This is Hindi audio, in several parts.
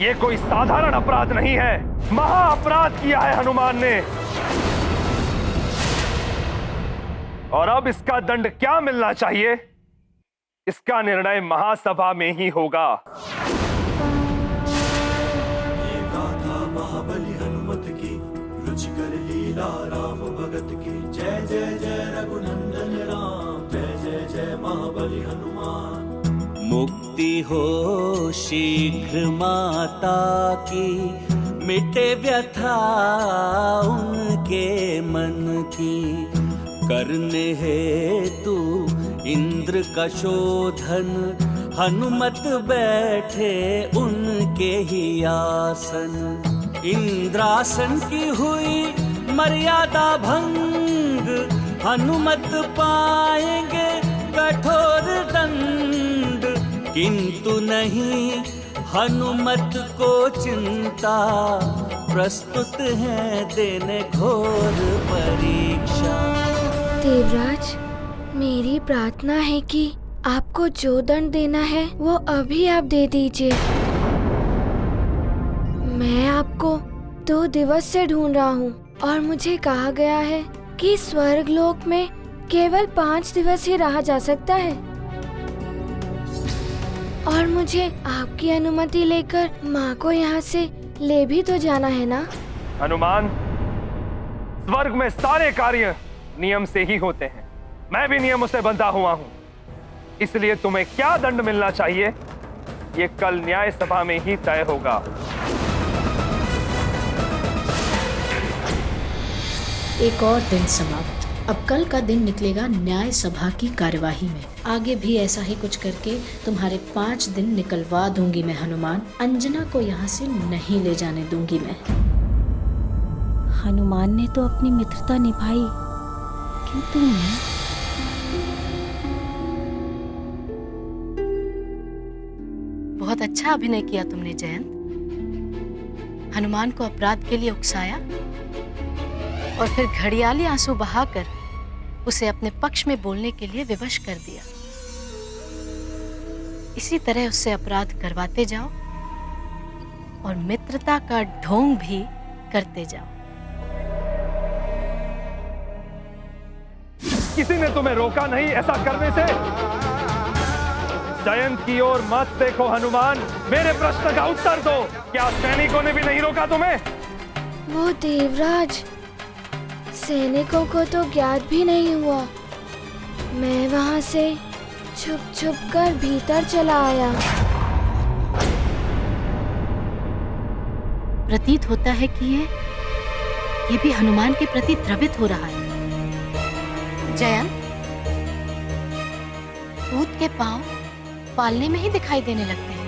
ये कोई साधारण अपराध नहीं है, महा अपराध किया है हनुमान ने। और अब इसका दंड क्या मिलना चाहिए, इसका निर्णय महासभा में ही होगा। ये गाथा महाबली हनुमत की, रुचिकर लीला राम भगत की। जय जय जय रघुनंदन राम, जय जय जय महाबली हनुमान। मुक्ति हो शीघ्र माता की, मिटे व्यथा उनके मन की। करने हेतु इंद्र का शोधन, हनुमत बैठे उनके ही आसन। इंद्रासन की हुई मर्यादा भंग, हनुमत पाएंगे कठोर दंड। किंतु नहीं हनुमत को चिंता, प्रस्तुत है देने घोर परीक्षा। देवराज, मेरी प्रार्थना है कि आपको जो दंड देना है वो अभी आप दे दीजिए। मैं आपको 2 दिवस से ढूंढ रहा हूँ और मुझे कहा गया है कि स्वर्ग लोक में केवल 5 दिवस ही रहा जा सकता है। और मुझे आपकी अनुमति लेकर माँ को यहाँ से ले भी तो जाना है ना। हनुमान, स्वर्ग में सारे कार्य नियम से ही होते हैं। मैं भी नियमों से बंधा हुआ हूँ, इसलिए तुम्हें क्या दंड मिलना चाहिए ये कल न्याय सभा में ही तय होगा। एक और दिन समाप्त। अब कल का दिन निकलेगा न्याय सभा की कार्यवाही में। आगे भी ऐसा ही कुछ करके तुम्हारे 5 दिन निकलवा दूंगी मैं हनुमान। अंजना को यहाँ से नहीं ले जाने दूंगी मैं। हनुमान ने तो अपनी मित्रता निभाई, किंतु मैं? बहुत अच्छा अभिनय किया तुमने जयंत। हनुमान को अपराध के लिए उकसाया और फिर घड़ियाली आंसू बहाकर उसे अपने पक्ष में बोलने के लिए विवश कर दिया। इसी तरह उससे अपराध करवाते जाओ और मित्रता का ढोंग भी करते जाओ। किसी ने तुम्हें रोका नहीं ऐसा करने से। जयंत की ओर मत देखो हनुमान, मेरे प्रश्न का उत्तर दो। क्या सैनिकों ने भी नहीं रोका तुम्हें? वो देवराज, सैनिकों को तो ज्ञात भी नहीं हुआ। मैं वहां से छुप छुप कर भीतर चला आया। प्रतीत होता है कि ये भी हनुमान के प्रति द्रवित हो रहा है। जयंत, भूत के पांव पालने में ही दिखाई देने लगते हैं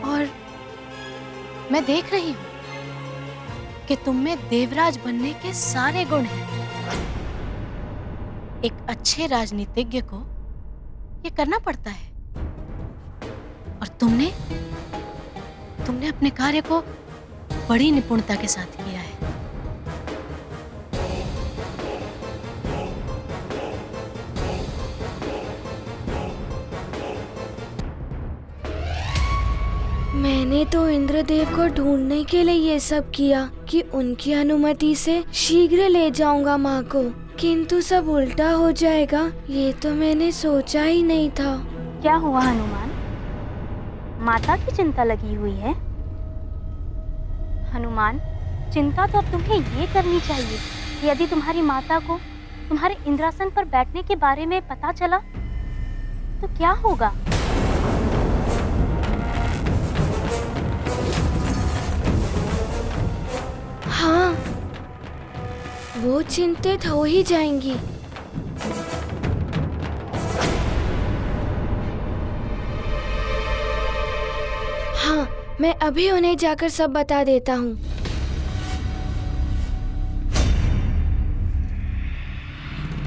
और मैं देख रही हूं कि तुम में देवराज बनने के सारे गुण हैं। एक अच्छे राजनीतिज्ञ को ये करना पड़ता है और तुमने अपने कार्य को बड़ी निपुणता के साथ किया है। मैंने तो इंद्रदेव को ढूंढने के लिए ये सब किया कि उनकी अनुमति से शीघ्र ले जाऊंगा माँ को, किंतु सब उल्टा हो जाएगा ये तो मैंने सोचा ही नहीं था। क्या हुआ हनुमान? माता की चिंता लगी हुई है। हनुमान, चिंता तो अब तुम्हें ये करनी चाहिए कि यदि तुम्हारी माता को तुम्हारे इंद्रासन पर बैठने के बारे में पता चला तो क्या होगा? हाँ, वो चिंतित हो ही जाएंगी। हाँ, मैं अभी उन्हें जाकर सब बता देता हूँ।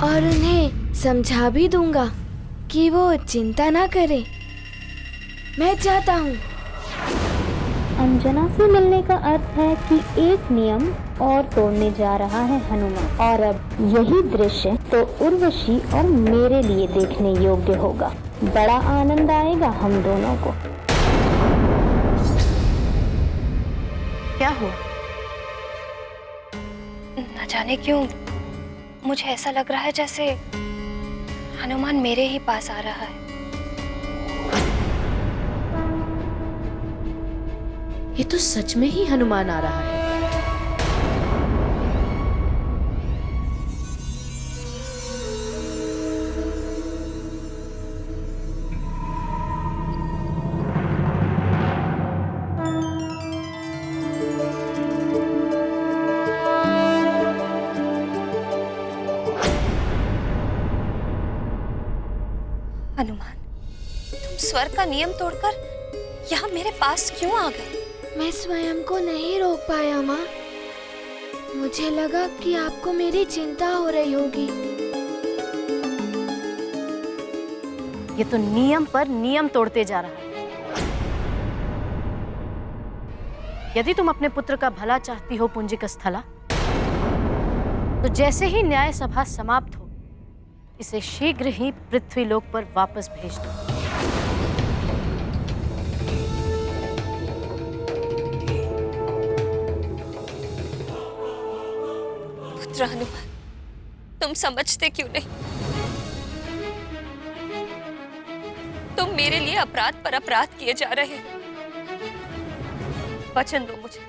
और उन्हें समझा भी दूंगा कि वो चिंता ना करें। मैं जाता हूँ। अंजना से मिलने का अर्थ है कि एक नियम और तोड़ने जा रहा है हनुमान, और अब यही दृश्य तो उर्वशी और मेरे लिए देखने योग्य होगा। बड़ा आनंद आएगा हम दोनों को। क्या हुआ? न जाने क्यों मुझे ऐसा लग रहा है जैसे हनुमान मेरे ही पास आ रहा है। ये तो सच में ही हनुमान आ रहा है। हनुमान, तुम स्वर्ग का नियम तोड़कर यहाँ मेरे पास क्यों आ गए? मैं स्वयं को नहीं रोक पाया माँ। मुझे लगा कि आपको मेरी चिंता हो रही होगी। ये तो नियम पर नियम तोड़ते जा रहा है। यदि तुम अपने पुत्र का भला चाहती हो पुंजिक स्थला, तो जैसे ही न्याय सभा समाप्त हो, इसे शीघ्र ही पृथ्वीलोक पर वापस भेज दो। पुत्र हनुमान, तुम समझते क्यों नहीं? तुम मेरे लिए अपराध पर अपराध किए जा रहे हो। वचन दो मुझे,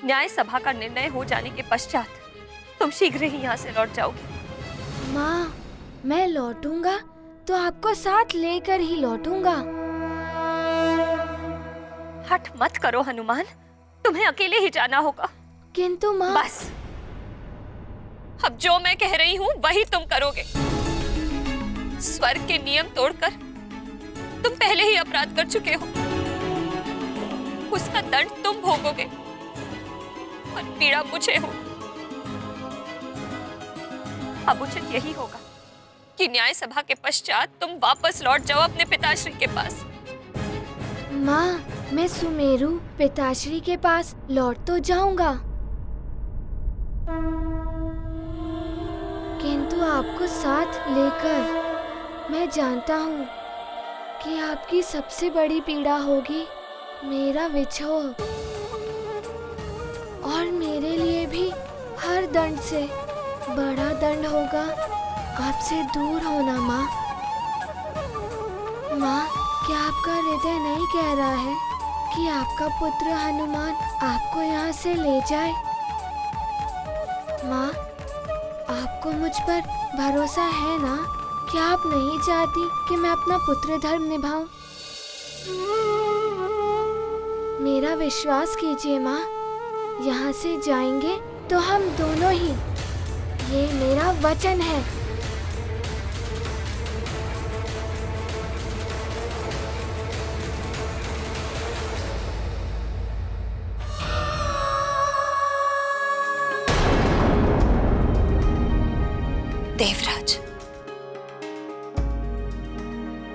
न्याय सभा का निर्णय हो जाने के पश्चात तुम शीघ्र ही यहाँ से लौट जाओगे। माँ, मैं लौटूंगा तो आपको साथ लेकर ही लौटूंगा। हठ मत करो हनुमान, तुम्हें अकेले ही जाना होगा। किंतु माँ, बस अब जो मैं कह रही हूँ वही तुम करोगे। स्वर्ग के नियम तोड़कर तुम पहले ही अपराध कर चुके हो, उसका दंड तुम भोगोगे और पीड़ा मुझे हो। अब उचित यही होगा कि न्याय सभा के पश्चात तुम वापस लौट जाओ अपने पिताश्री के पास। माँ, मैं सुमेरु पिताश्री के पास लौट तो जाऊंगा, किंतु आपको साथ लेकर। मैं जानता हूँ कि आपकी सबसे बड़ी पीड़ा होगी मेरा विछोह, और मेरे लिए भी हर दंड से बड़ा दंड होगा आपसे दूर होना। माँ, माँ, क्या आपका हृदय नहीं कह रहा है कि आपका पुत्र हनुमान आपको यहाँ से ले जाए? माँ, आपको मुझ पर भरोसा है ना कि आप नहीं चाहती कि मैं अपना पुत्र धर्म निभाऊं? मेरा विश्वास कीजिए माँ, यहाँ से जाएंगे तो हम दोनों ही, ये मेरा वचन है। देवराज,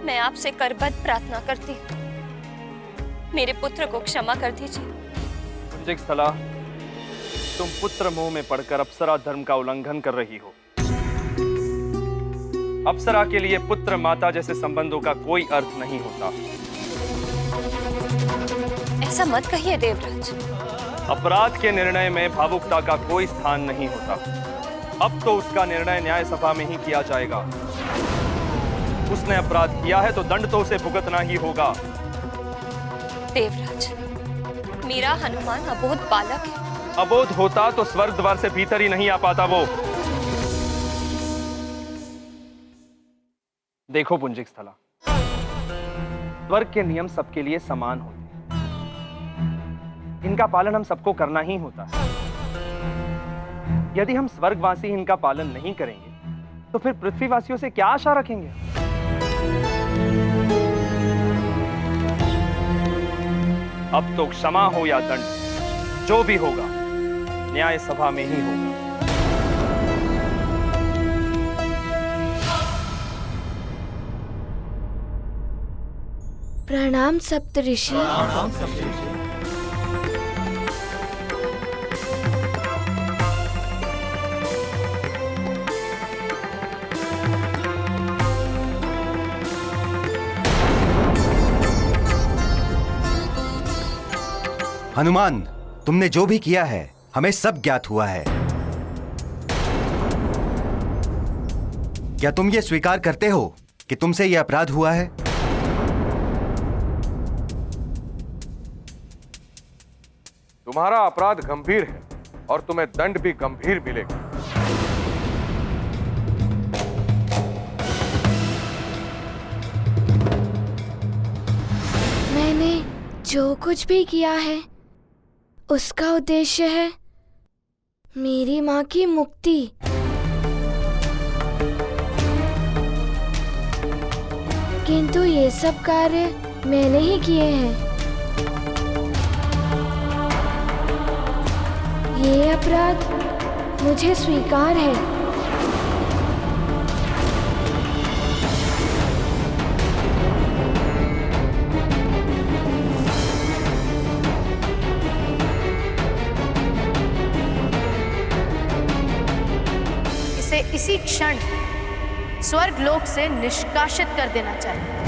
मैं आपसे करबद्ध प्रार्थना करती हूँ, मेरे पुत्र को क्षमा कर दीजिए। पुंजिक स्थला, तुम पुत्र मोह में पड़कर अप्सरा धर्म का उल्लंघन कर रही हो। अप्सरा के लिए पुत्र माता जैसे संबंधों का कोई अर्थ नहीं होता। ऐसा मत कहिए देवराज। अपराध के निर्णय में भावुकता का कोई स्थान नहीं होता। अब तो उसका निर्णय न्याय सभा में ही किया जाएगा। उसने अपराध किया है तो दंड तो उसे भुगतना ही होगा। देवराज, मेरा हनुमान अबोध बालक है। अबोध होता तो स्वर्ग द्वार से भीतर ही नहीं आ पाता वो। देखो पुंजिक स्थला, स्वर्ग के नियम सबके लिए समान होते हैं। इनका पालन हम सबको करना ही होता है। यदि हम स्वर्गवासी इनका पालन नहीं करेंगे तो फिर पृथ्वीवासियों से क्या आशा रखेंगे? अब तो क्षमा हो या दंड, जो भी होगा न्याय सभा में ही होगा। प्रणाम सप्तऋषि। हनुमान, तुमने जो भी किया है हमें सब ज्ञात हुआ है। क्या तुम ये स्वीकार करते हो कि तुमसे यह अपराध हुआ है? तुम्हारा अपराध गंभीर है और तुम्हें दंड भी गंभीर मिलेगा। मैंने जो कुछ भी किया है उसका उद्देश्य है मेरी माँ की मुक्ति। किंतु ये सब कार्य मैंने ही किए हैं। ये अपराध मुझे स्वीकार है। इसे इसी क्षण स्वर्ग लोक से निष्कासित कर देना चाहिए।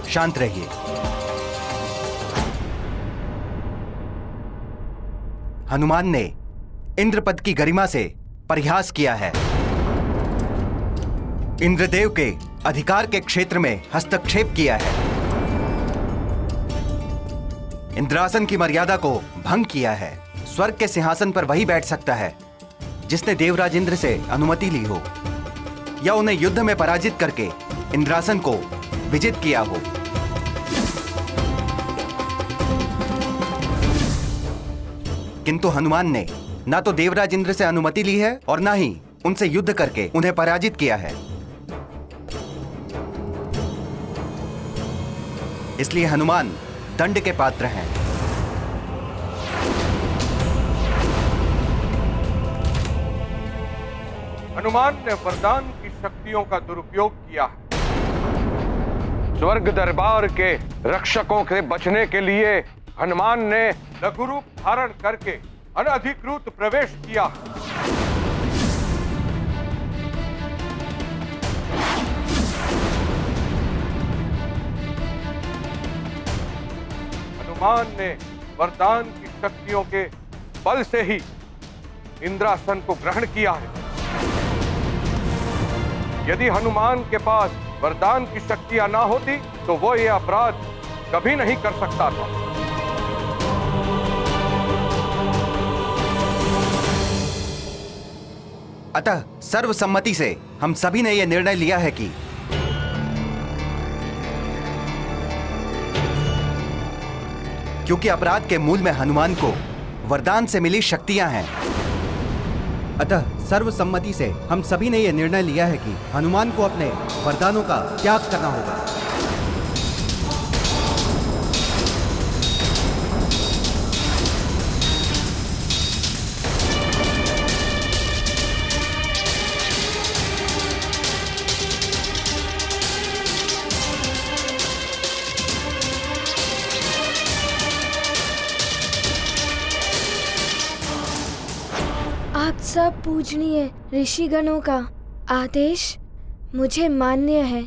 शांत रहिए। हनुमान ने इंद्रपद की गरिमा से परिहास किया है। इंद्रदेव के अधिकार के क्षेत्र में हस्तक्षेप किया है। इंद्रासन की मर्यादा को भंग किया है। स्वर्ग के सिंहासन पर वही बैठ सकता है जिसने देवराज इंद्र से अनुमति ली हो या उन्हें युद्ध में पराजित करके इंद्रासन को विजित किया हो। किंतु हनुमान ने ना तो देवराज इंद्र से अनुमति ली है और ना ही उनसे युद्ध करके उन्हें पराजित किया है। इसलिए हनुमान दंड के पात्र हैं। हनुमान ने वरदान की शक्तियों का दुरुपयोग किया है। स्वर्ग दरबार के रक्षकों से बचने के लिए हनुमान ने लघु रूप धारण करके अनधिकृत प्रवेश किया। हनुमान ने वरदान की शक्तियों के बल से ही इंद्रासन को ग्रहण किया है। यदि हनुमान के पास वरदान की शक्तियां ना होती तो वो ये अपराध कभी नहीं कर सकता था। अतः सर्वसम्मति से हम सभी ने यह निर्णय लिया है कि क्योंकि अपराध के मूल में हनुमान को वरदान से मिली शक्तियां हैं, अतः सर्वसम्मति से हम सभी ने यह निर्णय लिया है कि हनुमान को अपने वरदानों का त्याग करना होगा। आप सब पूजनीय ऋषिगणों का आदेश मुझे मान्य है।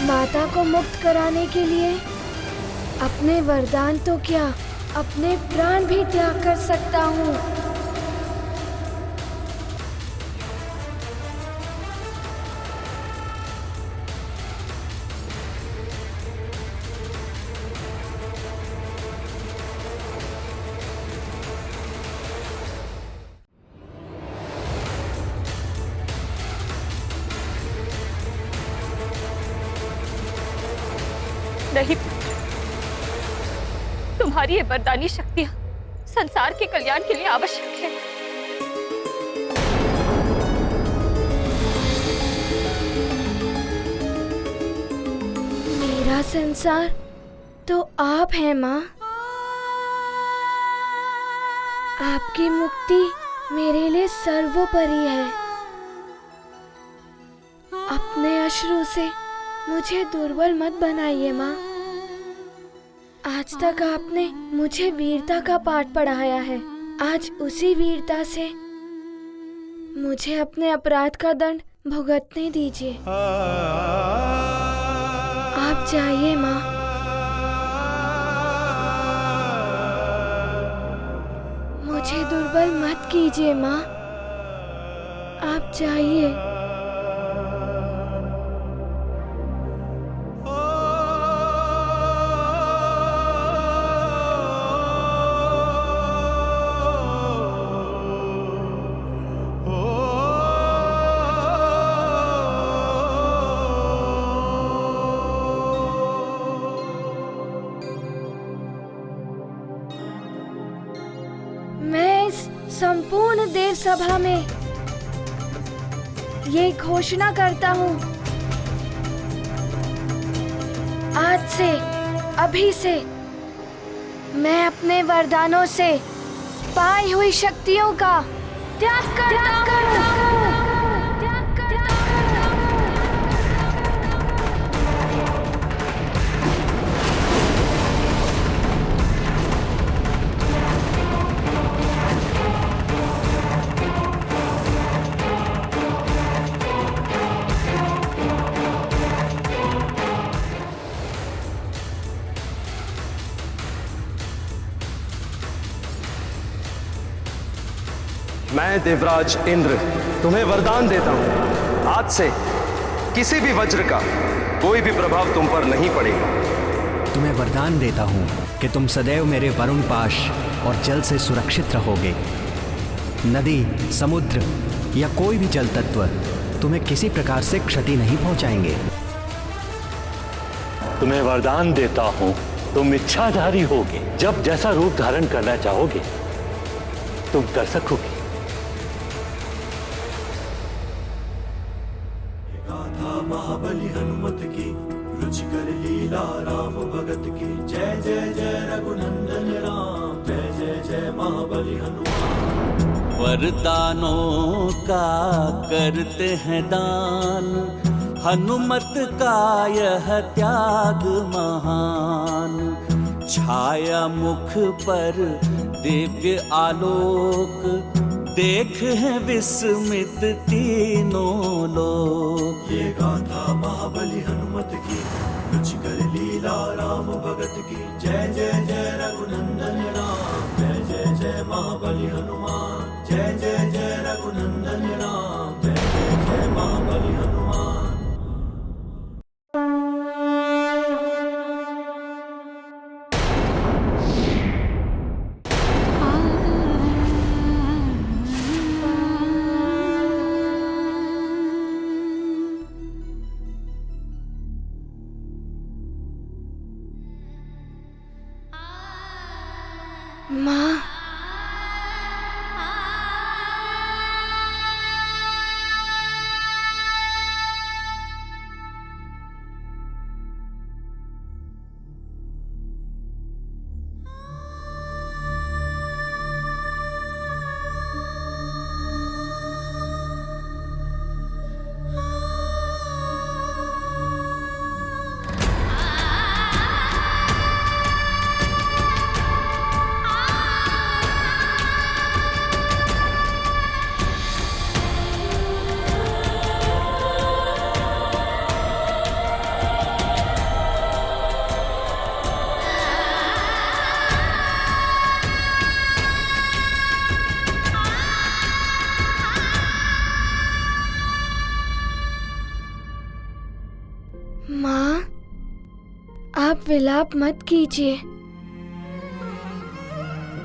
माता को मुक्त कराने के लिए अपने वरदान तो क्या अपने प्राण भी त्याग कर सकता हूँ। नहीं, तुम्हारी ये वरदानी शक्तियां संसार के कल्याण के लिए आवश्यक है। मेरा संसार तो आप हैं माँ। आपकी मुक्ति मेरे लिए सर्वोपरि है। अपने अश्रु से मुझे दुर्बल मत बनाइए माँ। आज तक आपने मुझे वीरता का पाठ पढ़ाया है। आज उसी वीरता से मुझे अपने अपराध का दंड भुगतने दीजिए। आप जाइए माँ। मुझे दुर्बल मत कीजिए माँ। आप जाइए। मैं इस संपूर्ण देव सभा में ये घोषणा करता हूँ, आज से, अभी से मैं अपने वरदानों से पाई हुई शक्तियों का त्याग करता हूँ। मैं देवराज इंद्र तुम्हें वरदान देता हूं, आज से किसी भी वज्र का कोई भी प्रभाव तुम पर नहीं पड़ेगा। तुम्हें वरदान देता हूं कि तुम सदैव मेरे वरुण पाश और जल से सुरक्षित रहोगे। नदी, समुद्र या कोई भी जल तत्व तुम्हें किसी प्रकार से क्षति नहीं पहुंचाएंगे। तुम्हें वरदान देता हूं, तुम इच्छाधारी होगे। जब जैसा रूप धारण करना चाहोगे तुम कर सकोगे। महाबली हनुमत की रुचिकर लीला राम भगत की। जय जय जय रघुनंदन राम, जय जय जय महाबली हनुमान। वरदानों का करते हैं दान, हनुमत का यह त्याग महान। छाया मुख पर दिव्य आलोक, देख है विस्मित तीनों लोग। ये गाथा महाबली हनुमत की रुचिकर लीला राम भगत की। जय जय जय रघुनंदन राम, जय जय जय महाबली हनुमान। जय जय जय रघुनंदन राम, जय जय जय महाबली हनुमान। माँ, माँ, आप विलाप मत कीजिए।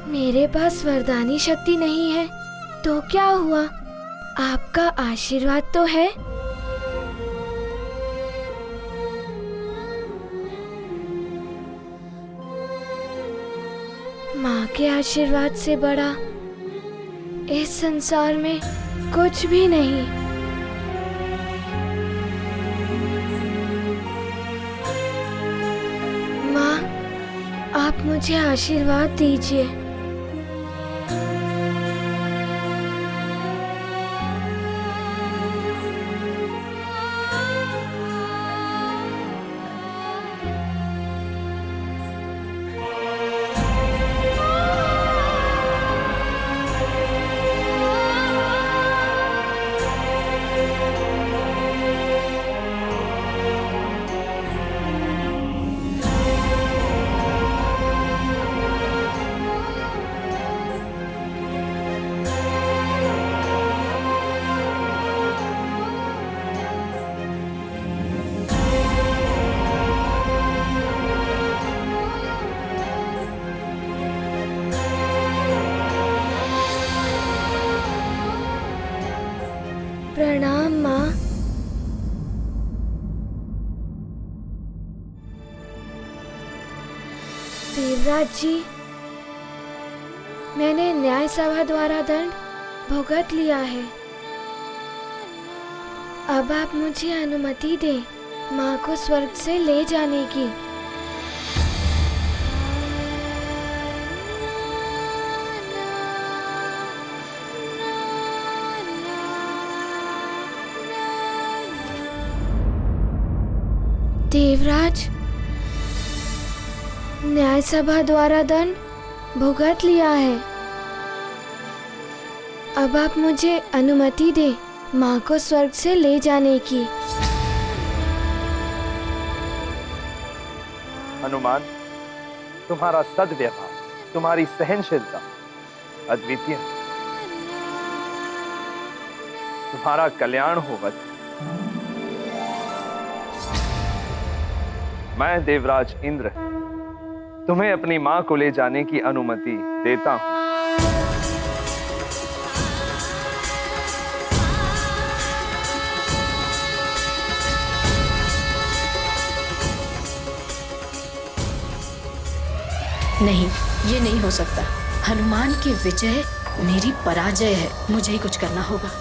मेरे पास वरदानी शक्ति नहीं है तो क्या हुआ, आपका आशीर्वाद तो है। माँ के आशीर्वाद से बड़ा इस संसार में कुछ भी नहीं। माँ, आप मुझे आशीर्वाद दीजिए। प्रणाम माँ। देवराज जी, मैंने न्याय सभा द्वारा दंड भुगत लिया है। अब आप मुझे अनुमति दें माँ को स्वर्ग से ले जाने की। देवराज, न्याय सभा द्वारा दंड भुगत लिया है। अब आप मुझे अनुमति दें माँ को स्वर्ग से ले जाने की। हनुमान, तुम्हारा सद्व्यवहार, तुम्हारी सहनशीलता अद्वितीय है। तुम्हारा कल्याण हो बच्चे। मैं देवराज इंद्र तुम्हें अपनी मां को ले जाने की अनुमति देता हूं। नहीं, ये नहीं हो सकता। हनुमान की विजय मेरी पराजय है। मुझे ही कुछ करना होगा।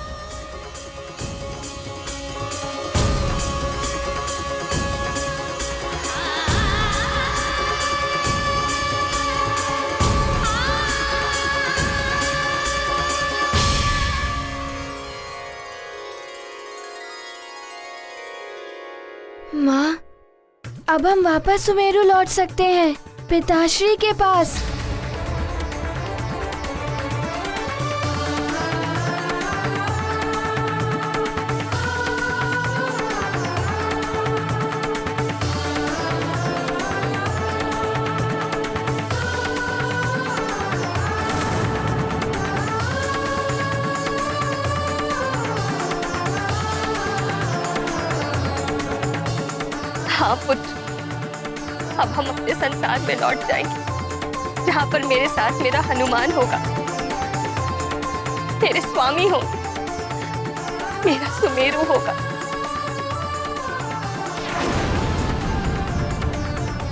माँ, अब हम वापस सुमेरु लौट सकते हैं, पिताश्री के पास। हाँ पुत्र, अब हम अपने संसार में लौट जाएंगे, जहाँ पर मेरे साथ मेरा हनुमान होगा, मेरे स्वामी होंगे, मेरा सुमेरु होगा,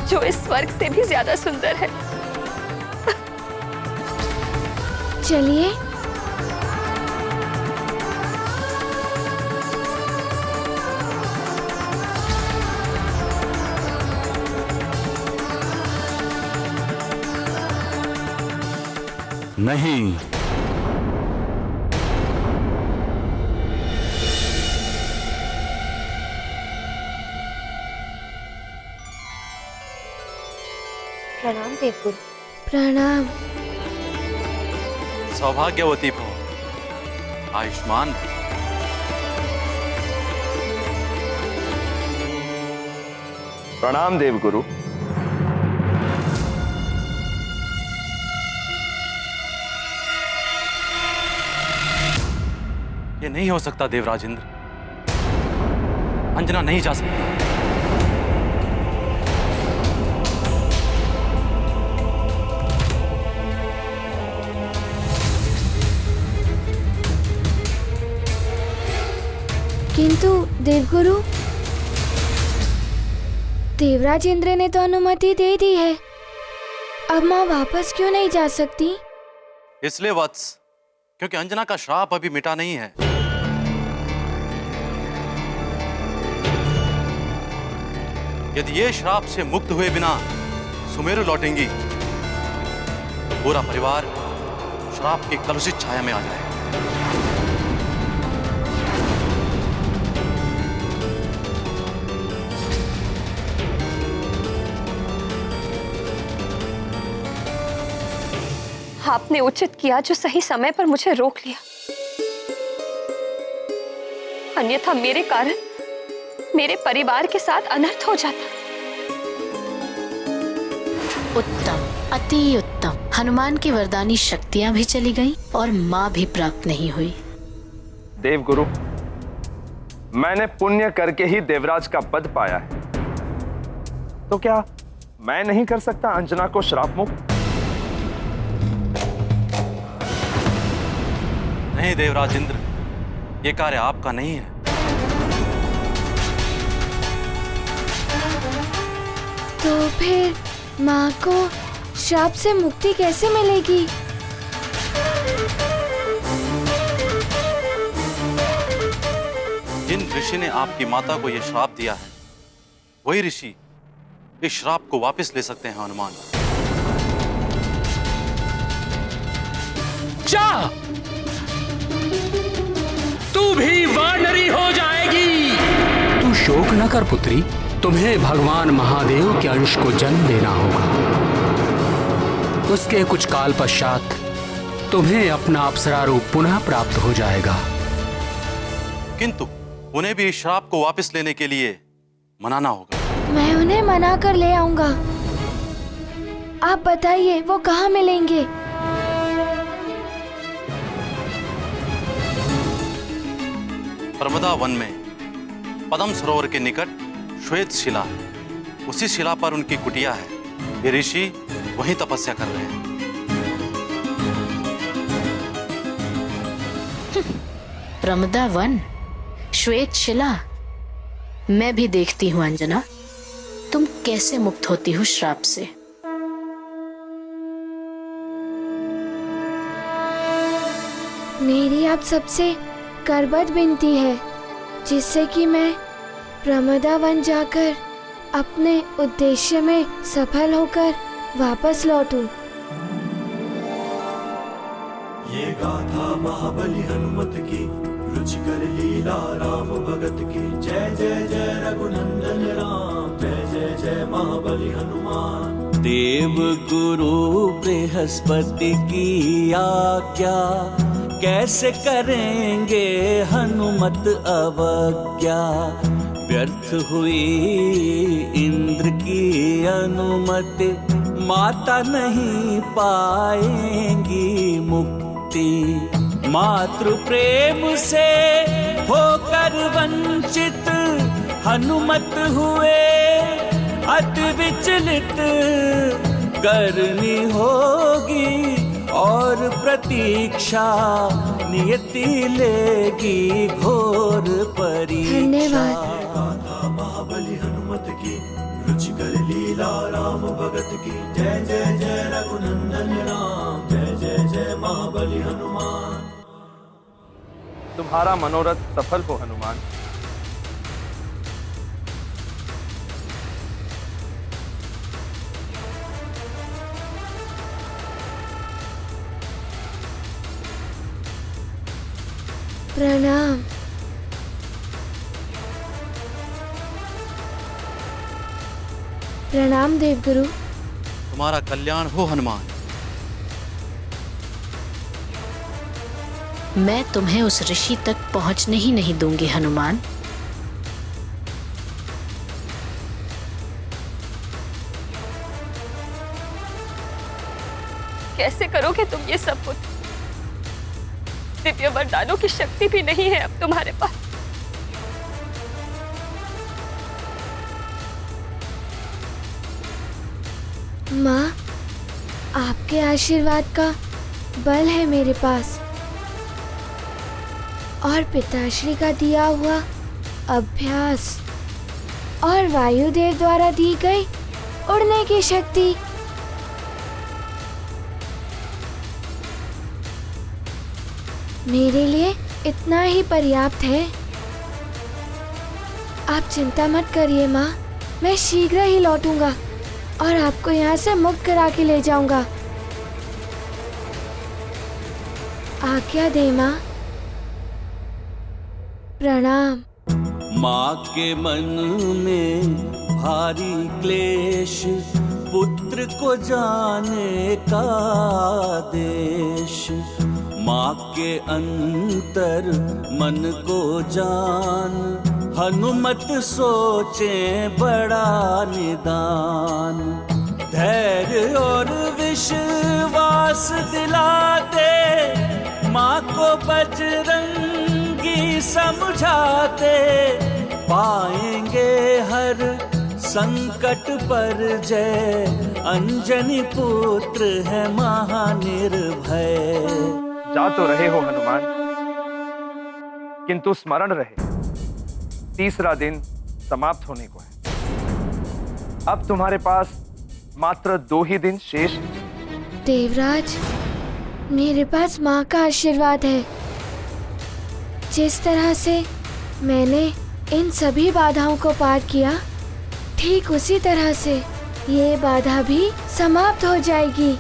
जो इस स्वर्ग से भी ज्यादा सुंदर है। चलिए। नहीं, प्रणाम देवगुरु। प्रणाम। सौभाग्यवती भव, आयुष्मान। प्रणाम देवगुरु। ये नहीं हो सकता देवराज इंद्र, अंजना नहीं जा सकती। किंतु देवगुरु, देवराज इंद्र ने तो अनुमति दे दी है। अब माँ वापस क्यों नहीं जा सकती? इसलिए वत्स, क्योंकि अंजना का श्राप अभी मिटा नहीं है। यदि ये श्राप से मुक्त हुए बिना सुमेरु लौटेंगी तो पूरा परिवार श्राप की कलुषित छाया में आ जाएगा। आपने उचित किया जो सही समय पर मुझे रोक लिया, अन्यथा मेरे कारण मेरे परिवार के साथ अनर्थ हो जाता। उत्तम, अति उत्तम। हनुमान की वरदानी शक्तियां भी चली गईं और माँ भी प्राप्त नहीं हुई। देवगुरु, मैंने पुण्य करके ही देवराज का पद पाया है, तो क्या मैं नहीं कर सकता अंजना को श्राप मुक्त? नहीं देवराज इंद्र, ये कार्य आपका नहीं है। तो फिर माँ को श्राप से मुक्ति कैसे मिलेगी? जिन ऋषि ने आपकी माता को यह श्राप दिया है, वही ऋषि इस श्राप को वापस ले सकते हैं हनुमान। जा, तू भी वानरी हो जाएगी। तू शोक न कर पुत्री, तुम्हें भगवान महादेव के अंश को जन्म देना होगा। उसके कुछ काल पश्चात तुम्हें अपना अप्सरा रूप पुनः प्राप्त हो जाएगा। किंतु उन्हें भी इस श्राप को वापस लेने के लिए मनाना होगा। मैं उन्हें मना कर ले आऊंगा। आप बताइए वो कहाँ मिलेंगे? प्रमदा वन में पद्म सरोवर के निकट श्वेत शिला है, उसी शिला पर उनकी कुटिया है। ये ऋषि वहीं तपस्या कर रहे हैं। प्रमदा वन, श्वेत शिला। मैं भी देखती हूँ अंजना, तुम कैसे मुक्त होती हो श्राप से। मेरी आप सबसे करबद्ध विनती है, जिससे कि मैं प्रमदा वन जाकर अपने उद्देश्य में सफल होकर वापस लौटूं। ये गाथा महाबली हनुमत की, रुचिकर लीला राम भगत की। जय जय जय रघुनंदन राम, जय जय जय महाबली हनुमान। देव गुरु बृहस्पति की आज्ञा, कैसे करेंगे हनुमत अवज्ञा। व्यर्थ हुई इंद्र की अनुमति, माता नहीं पाएंगी मुक्ति। मातृ प्रेम से होकर वंचित, हनुमत हुए अति विचलित। करनी होगी और प्रतीक्षा, नियति लेगी घोर परीक्षा। धन्यवाद। गाथा महाबली हनुमत की, रुचिकर लीला राम भगत की। जय जय जय रघुनंदन राम, जय जय जय महाबली हनुमान। तुम्हारा मनोरथ सफल हो हनुमान। प्रणाम। प्रणाम देवगुरु। तुम्हारा कल्याण हो हनुमान। मैं तुम्हें उस ऋषि तक पहुंचने ही नहीं दूंगी हनुमान। कैसे करोगे तुम ये सब कुछ? दिव्य वरदानों की शक्ति भी नहीं है अब तुम्हारे पास। माँ, आपके आशीर्वाद का बल है मेरे पास, और पिताश्री का दिया हुआ अभ्यास और वायुदेव द्वारा दी गई उड़ने की शक्ति। मेरे लिए इतना ही पर्याप्त है। आप चिंता मत करिए माँ, मैं शीघ्र ही लौटूंगा और आपको यहाँ से मुक्त करा के ले जाऊंगा। आज्ञा दे माँ। प्रणाम। माँ के मन में भारी क्लेश, पुत्र को जाने का देश। माँ के अंतर मन को जान, हनुमत सोचे बड़ा निदान। धैर्य और विश्वास दिलाते, माँ को बजरंगी समझाते, पाएंगे हर संकट पर जय। अंजनी पुत्र है महानिर्भय। जा तो रहे हो हनुमान, किंतु स्मरण रहे, तीसरा दिन समाप्त होने को है। अब तुम्हारे पास मात्र 2 ही दिन शेष हैं। देवराज, मेरे पास माँ का आशीर्वाद है। जिस तरह से मैंने इन सभी बाधाओं को पार किया, ठीक उसी तरह से ये बाधा भी समाप्त हो जाएगी।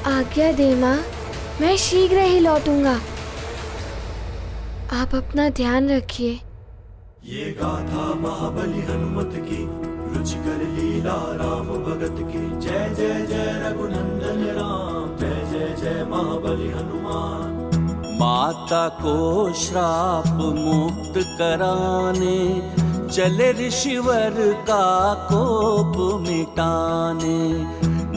आज्ञा दे माँ, मैं शीघ्र ही लौटूंगा। आप अपना ध्यान रखिए। ये गाथा महाबली हनुमत की, रुचिकर लीला राम भगत की। जय जय जय रघुनंदन राम, जय जय जय महाबली हनुमान। माता को श्राप मुक्त कराने, चले ऋषिवर का कोप मिटाने।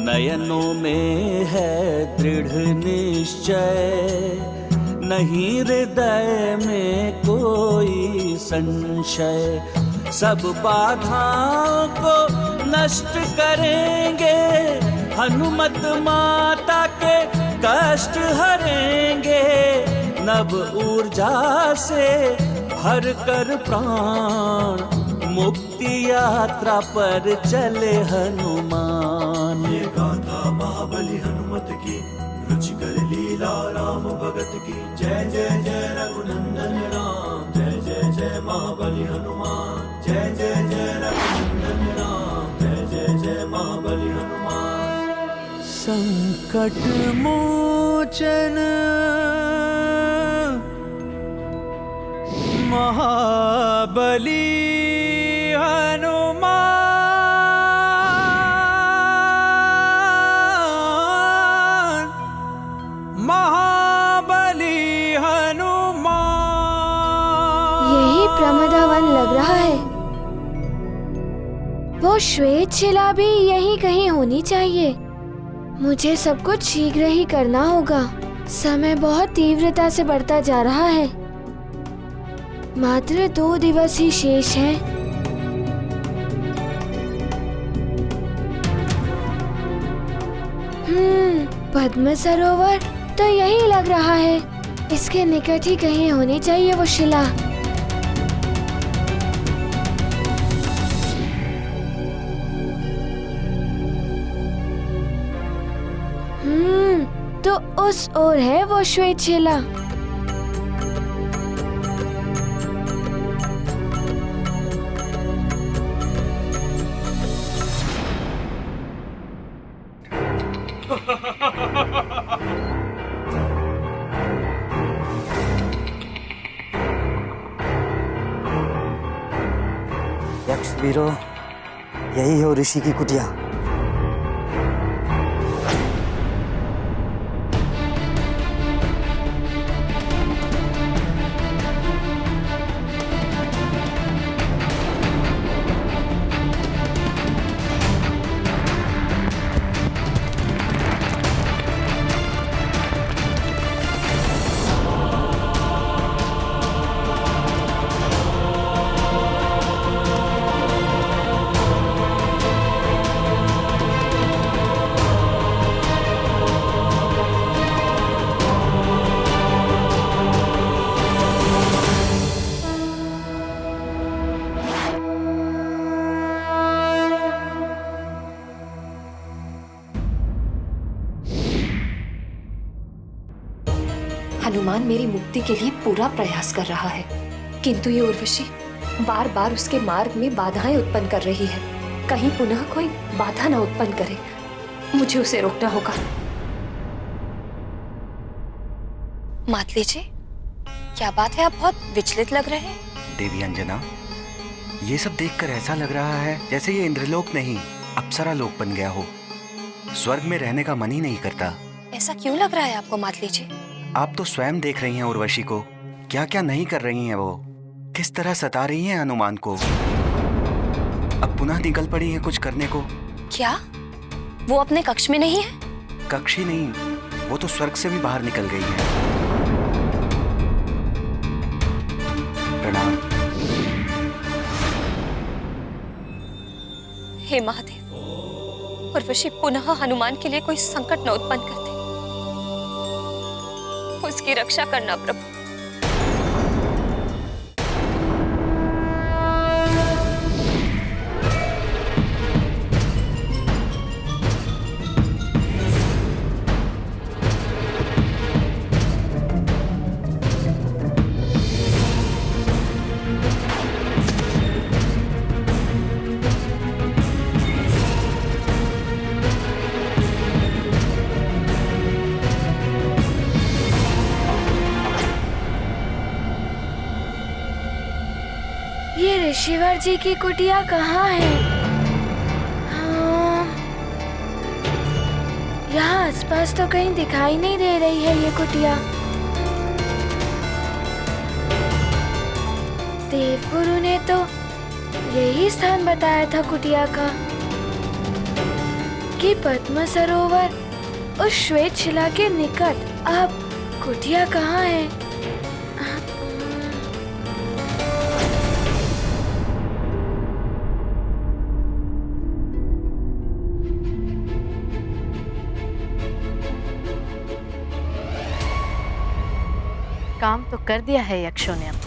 नयनों में है दृढ़ निश्चय, नहीं हृदय में कोई संशय। सब बाधाओं को नष्ट करेंगे, हनुमत माता के कष्ट हरेंगे। नव ऊर्जा से भर कर प्राण, मुक्ति यात्रा पर चले हनुमान। ये गाथा महाबली हनुमत की, रुचिकर लीला राम भगत की। जय जय जय रघुनंदन राम, जय जय जय महाबली हनुमान। जय जय जय रघुनंदन राम, जय जय जय महाबली हनुमान। संकट मोचन महाबली हनुमान, महाबली हनुमान। यही प्रमदावन लग रहा है। वो श्वेत शिला भी यहीं कहीं होनी चाहिए। मुझे सब कुछ शीघ्र ही करना होगा। समय बहुत तीव्रता से बढ़ता जा रहा है। मात्र 2 दिवस ही शेष हैं। पद्म सरोवर तो यही लग रहा है। इसके निकट ही कहीं होनी चाहिए वो शिला। तो उस ओर है वो श्वेत शिला। यक्ष वीरो, यही हो ऋषि की कुटिया। हनुमान मेरी मुक्ति के लिए पूरा प्रयास कर रहा है, किंतु ये उर्वशी बार बार उसके मार्ग में बाधाएं उत्पन्न कर रही है। कहीं पुनः कोई बाधा न उत्पन्न करे, मुझे उसे रोकना होगा। मातली जी, क्या बात है, आप बहुत विचलित लग रहे हैं। देवी अंजना, ये सब देखकर ऐसा लग रहा है जैसे ये इंद्रलोक नहीं अप्सरा लोक बन गया हो। स्वर्ग में रहने का मन ही नहीं करता। ऐसा क्यों लग रहा है आपको मातली जी? आप तो स्वयं देख रही हैं उर्वशी को, क्या क्या नहीं कर रही हैं वो, किस तरह सता रही हैं हनुमान को। अब पुनः निकल पड़ी हैं कुछ करने को। क्या वो अपने कक्ष में नहीं है? कक्ष ही नहीं, वो तो स्वर्ग से भी बाहर निकल गई है। प्रणाम। हे महादेव, उर्वशी पुनः हनुमान के लिए कोई संकट न उत्पन्न कर दे। उसकी रक्षा करना प्रभु। ये ऋषिवर जी की कुटिया कहाँ है? हाँ, यहाँ आसपास तो कहीं दिखाई नहीं दे रही है ये कुटिया। देवगुरु ने तो यही स्थान बताया था कुटिया का, कि पद्म सरोवर उस श्वेत शिला के निकट। अब कुटिया कहाँ है? काम तो कर दिया है यक्षों ने अपना।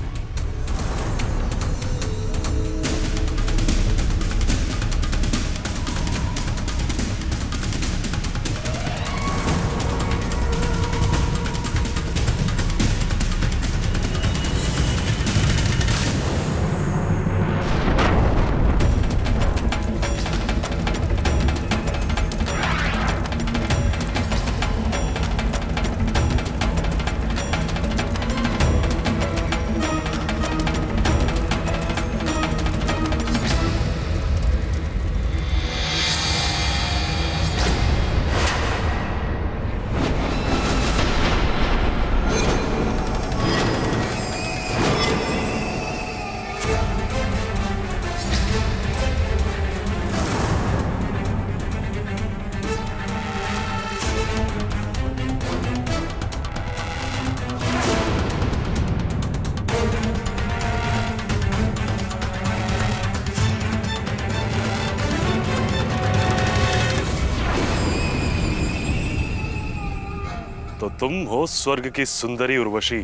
तो तुम हो स्वर्ग की सुंदरी उर्वशी।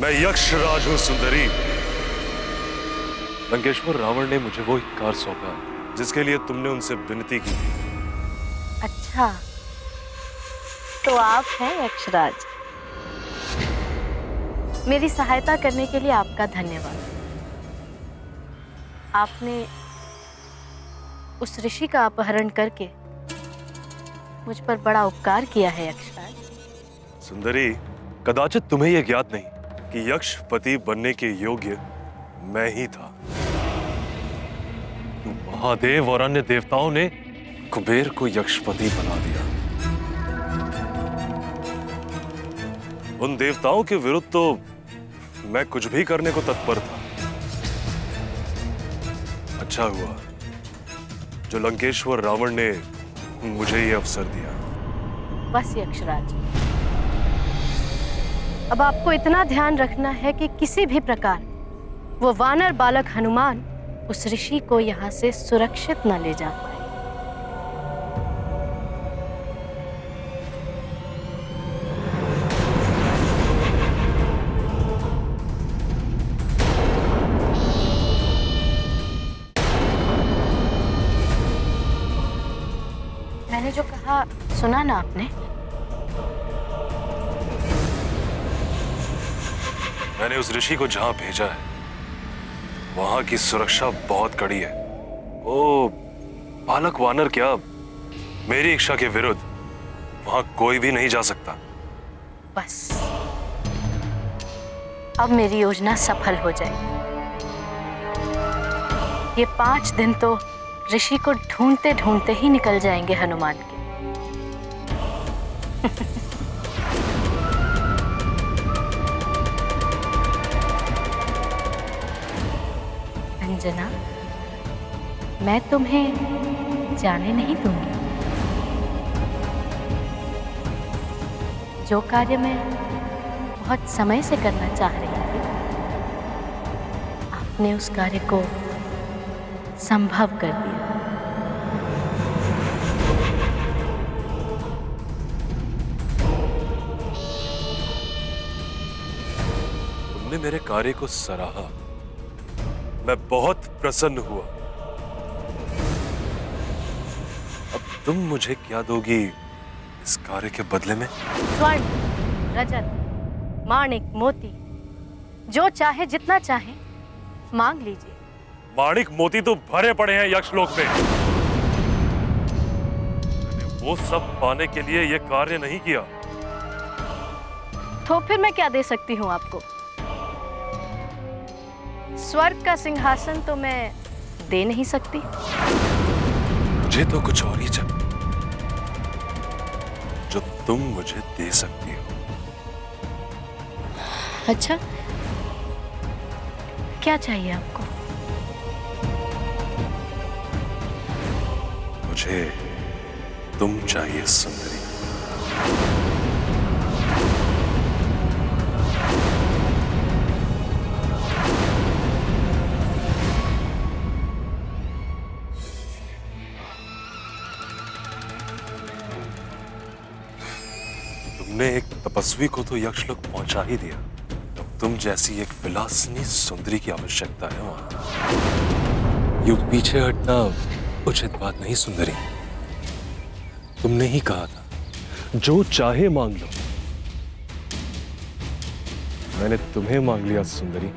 मैं यक्षराज हूं सुंदरी। लंकेश्वर रावण ने मुझे वो एक कार सौंपा जिसके लिए तुमने उनसे विनती की थी। अच्छा, तो आप हैं यक्षराज। मेरी सहायता करने के लिए आपका धन्यवाद। आपने उस ऋषि का अपहरण करके मुझ पर बड़ा उपकार किया है यक्षराज। सुंदरी, कदाचित तुम्हें यह ज्ञात नहीं कि यक्षपति बनने के योग्य मैं ही था। महादेव और अन्य देवताओं ने कुबेर को यक्षपति बना दिया। उन देवताओं के विरुद्ध तो मैं कुछ भी करने को तत्पर था। अच्छा हुआ जो लंकेश्वर रावण ने मुझे ये अवसर दिया। बस यक्षराज, अब आपको इतना ध्यान रखना है कि किसी भी प्रकार वो वानर बालक हनुमान उस ऋषि को यहाँ से सुरक्षित न ले जा पाए। मैंने जो कहा सुना ना आपने? मैंने उस ऋषि को जहां भेजा है वहां की सुरक्षा बहुत कड़ी है। वो बालक वानर क्या, मेरी इच्छा के विरुद्ध वहां कोई भी नहीं जा सकता। बस अब मेरी योजना सफल हो जाएगी। ये 5 दिन तो ऋषि को ढूंढते ढूंढते ही निकल जाएंगे हनुमान के। अंजना, मैं तुम्हें जाने नहीं दूंगी। जो कार्य मैं बहुत समय से करना चाह रही थी, आपने उस कार्य को संभव कर दिया। तुमने मेरे कार्य को सराहा, मैं बहुत प्रसन्न हुआ। अब तुम मुझे क्या दोगी इस कार्य के बदले में? स्वर्ण, रजत, माणिक, मोती, जो चाहे जितना चाहे मांग लीजिए। माणिक मोती तो भरे पड़े हैं यक्षलोक में। मैंने वो सब पाने के लिए यह कार्य नहीं किया। तो फिर मैं क्या दे सकती हूँ आपको? स्वर्ग का सिंहासन तो मैं दे नहीं सकती। मुझे तो कुछ और ही चाहिए जो तुम मुझे दे सकती हो। अच्छा, क्या चाहिए आपको? मुझे तुम चाहिए सुंदरी। तुमने एक तपस्वी को तो यक्षलोक पहुंचा ही दिया, अब तुम जैसी एक विलासिनी सुंदरी की आवश्यकता है वहां। युग पीछे हटना उचित बात नहीं सुंदरी। तुमने ही कहा था जो चाहे मांग लो। मैंने तुम्हें मांग लिया सुंदरी।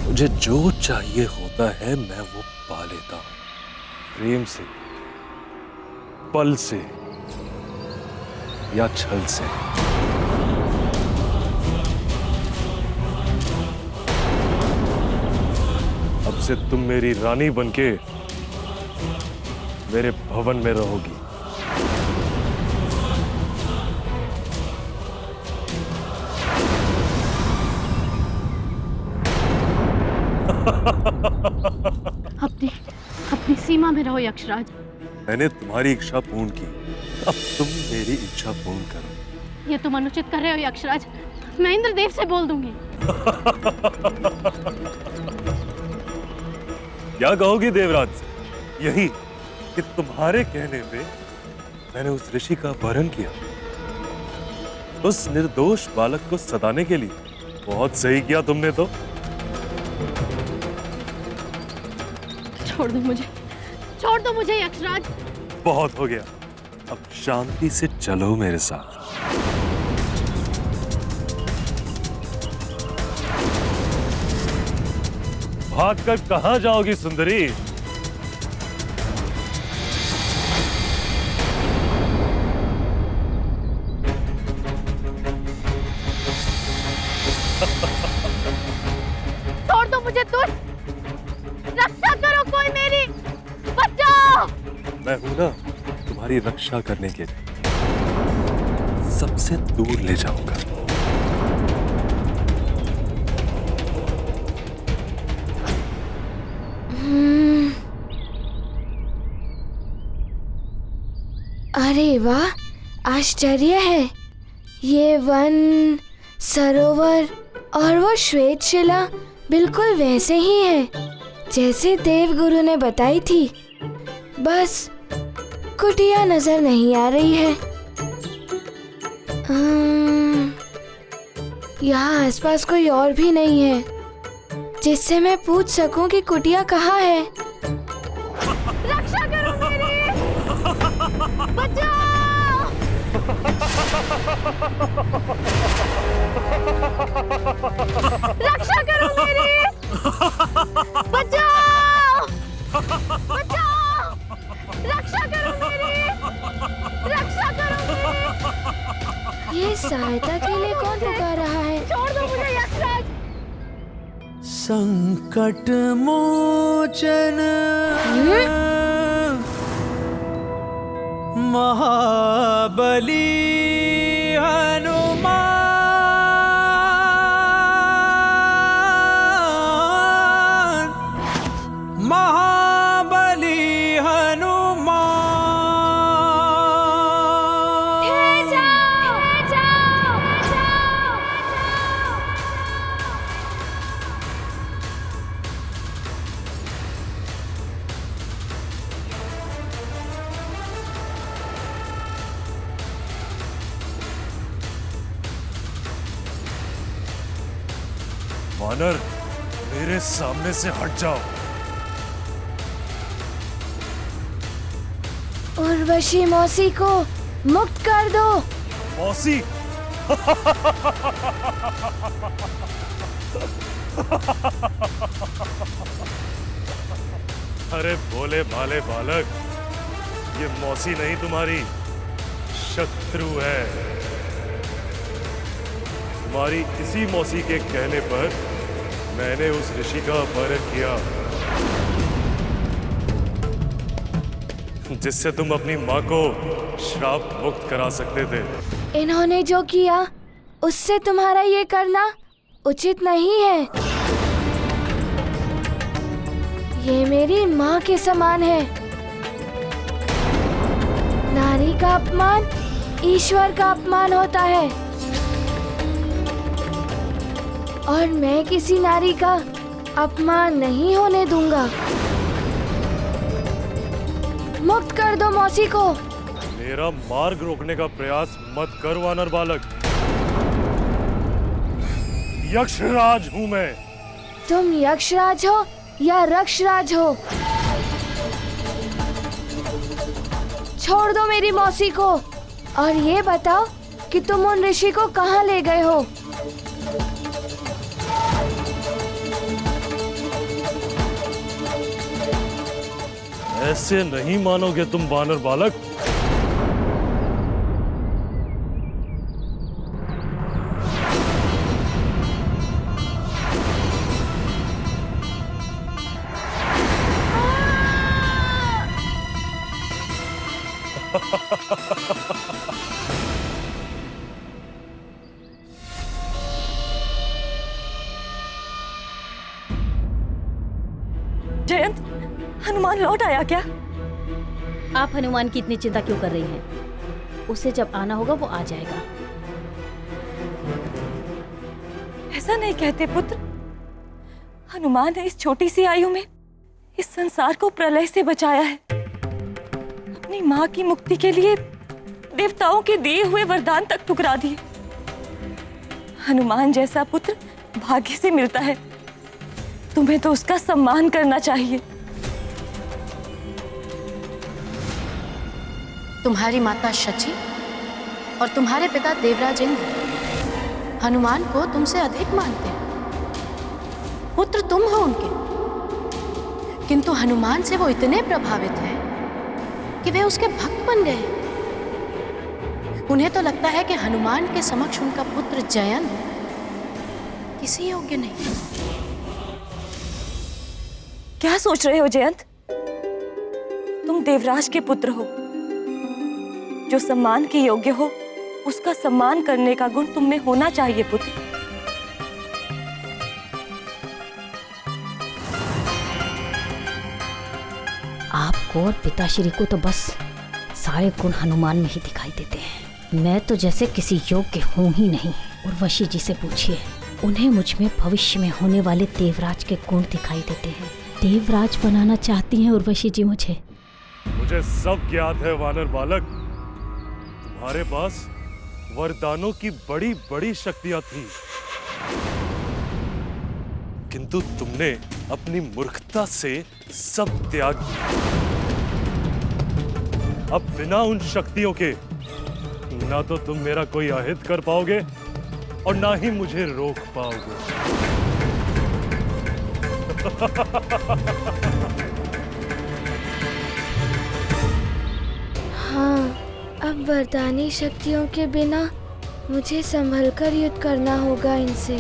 मुझे जो चाहिए होता है मैं वो पा लेता हूं, प्रेम से, पल से या छल से। अब से तुम मेरी रानी बनके मेरे भवन में रहोगी। अपनी सीमा में रहो यक्षराज। मैंने तुम्हारी इच्छा पूर्ण की, अब तुम मेरी इच्छा पूर्ण करो। ये तुम अनुचित कर रहे हो यक्षराज। मैं इंद्रदेव से बोल दूंगी। क्या कहोगी देवराज? यही कि तुम्हारे कहने पे मैंने उस ऋषि का अपहरण किया, उस निर्दोष बालक को सताने के लिए। बहुत सही किया तुमने तो। छोड़ दो मुझे यक्षराज। बहुत हो गया, अब शांति से चलो मेरे साथ। भागकर कहां जाओगी सुंदरी? छोड़ दो मुझे, दुष्ट! रक्षा करो कोई मेरी, बचाओ! मैं हूं ना तुम्हारी रक्षा करने के लिए, सबसे दूर ले जाऊंगा। अरे वाह, आश्चर्य है। ये वन, सरोवर और वो श्वेत शिला बिल्कुल वैसे ही है जैसे देवगुरु ने बताई थी। बस कुटिया नजर नहीं आ रही है। यहाँ आसपास कोई और भी नहीं है जिससे मैं पूछ सकूं कि कुटिया कहाँ है। रक्षा करो मेरी! रक्षा करो मेरी! बचाओ! बचाओ! रक्षा करो मेरी! रक्षा करो मेरी! ये सहायता के लिए कौन पुकार रहा है? छोड़ दो मुझे यक्षराज! संकट मोचन महाबली हनुमान, महाबली हनुमान। ठहर जाओ! ठहर जाओ! वानर, मेरे सामने से हट जाओ। उर्वशी मौसी को मुक्त कर दो। मौसी? अरे भोले भाले बालक, ये मौसी नहीं तुम्हारी शत्रु है। तुम्हारी इसी मौसी के कहने पर मैंने उस ऋषि का अपहरण किया, जिससे तुम अपनी माँ को श्राप मुक्त करा सकते थे। इन्होंने जो किया उससे तुम्हारा ये करना उचित नहीं है। ये मेरी माँ के समान है। नारी का अपमान ईश्वर का अपमान होता है, और मैं किसी नारी का अपमान नहीं होने दूंगा। मुक्त कर दो मौसी को। मेरा मार्ग रोकने का प्रयास मत कर वानर बालक। यक्षराज हूं मैं। तुम यक्षराज हो या रक्षराज हो? छोड़ दो मेरी मौसी को और ये बताओ कि तुम उन ऋषि को कहाँ ले गए हो? ऐसे नहीं मानोगे तुम वानर बालक। जयंत, हनुमान लौट आया क्या? आप हनुमान की इतनी चिंता क्यों कर रही हैं? उसे जब आना होगा वो आ जाएगा। ऐसा नहीं कहते पुत्र। हनुमान ने इस छोटी सी आयु में इस संसार को प्रलय से बचाया है। अपनी माँ की मुक्ति के लिए देवताओं के दिए हुए वरदान तक ठुकरा दिए। हनुमान जैसा पुत्र भाग्य से मिलता है। तुम्हें तो उसका सम्मान करना चाहिए। तुम्हारी माता शची और तुम्हारे पिता देवराज इंद्र हनुमान को तुमसे अधिक मानते हैं। पुत्र तुम हो उनके, किंतु हनुमान से वो इतने प्रभावित हैं कि वे उसके भक्त बन गए। उन्हें तो लगता है कि हनुमान के समक्ष उनका पुत्र जयंत किसी योग्य नहीं। क्या सोच रहे हो जयंत? तुम देवराज के पुत्र हो। जो सम्मान के योग्य हो उसका सम्मान करने का गुण तुम में होना चाहिए पुत्र। आपको और पिताश्री को तो बस सारे गुण हनुमान में ही दिखाई देते हैं। मैं तो जैसे किसी योग्य हूँ ही नहीं। उर्वशी जी से पूछिए, उन्हें मुझ में भविष्य में होने वाले देवराज के गुण दिखाई देते हैं। देवराज बनाना चाहती हैं उर्वशी जी मुझे। मुझे सब ज्ञात है वानर बालक। तुम्हारे पास वरदानों की बड़ी बड़ी शक्तियां थी, किंतु तुमने अपनी मूर्खता से सब त्याग दिया। अब बिना उन शक्तियों के ना तो तुम मेरा कोई अहित कर पाओगे और ना ही मुझे रोक पाओगे। हाँ, अब वरदानी शक्तियों के बिना मुझे संभल कर युद्ध करना होगा इनसे।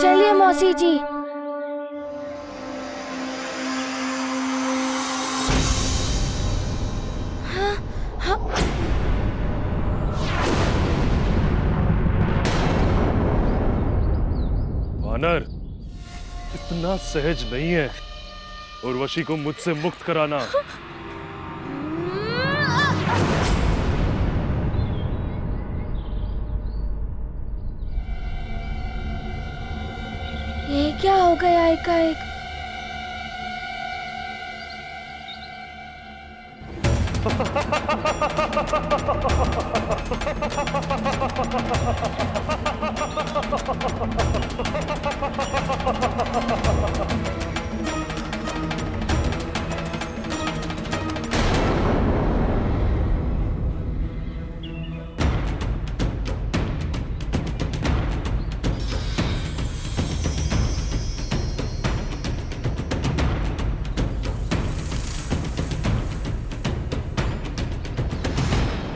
चलिए मौसी जी। हाँ, हाँ। वानर, इतना सहज नहीं है उर्वशी को मुझसे मुक्त कराना। ये क्या हो गया एकाएक?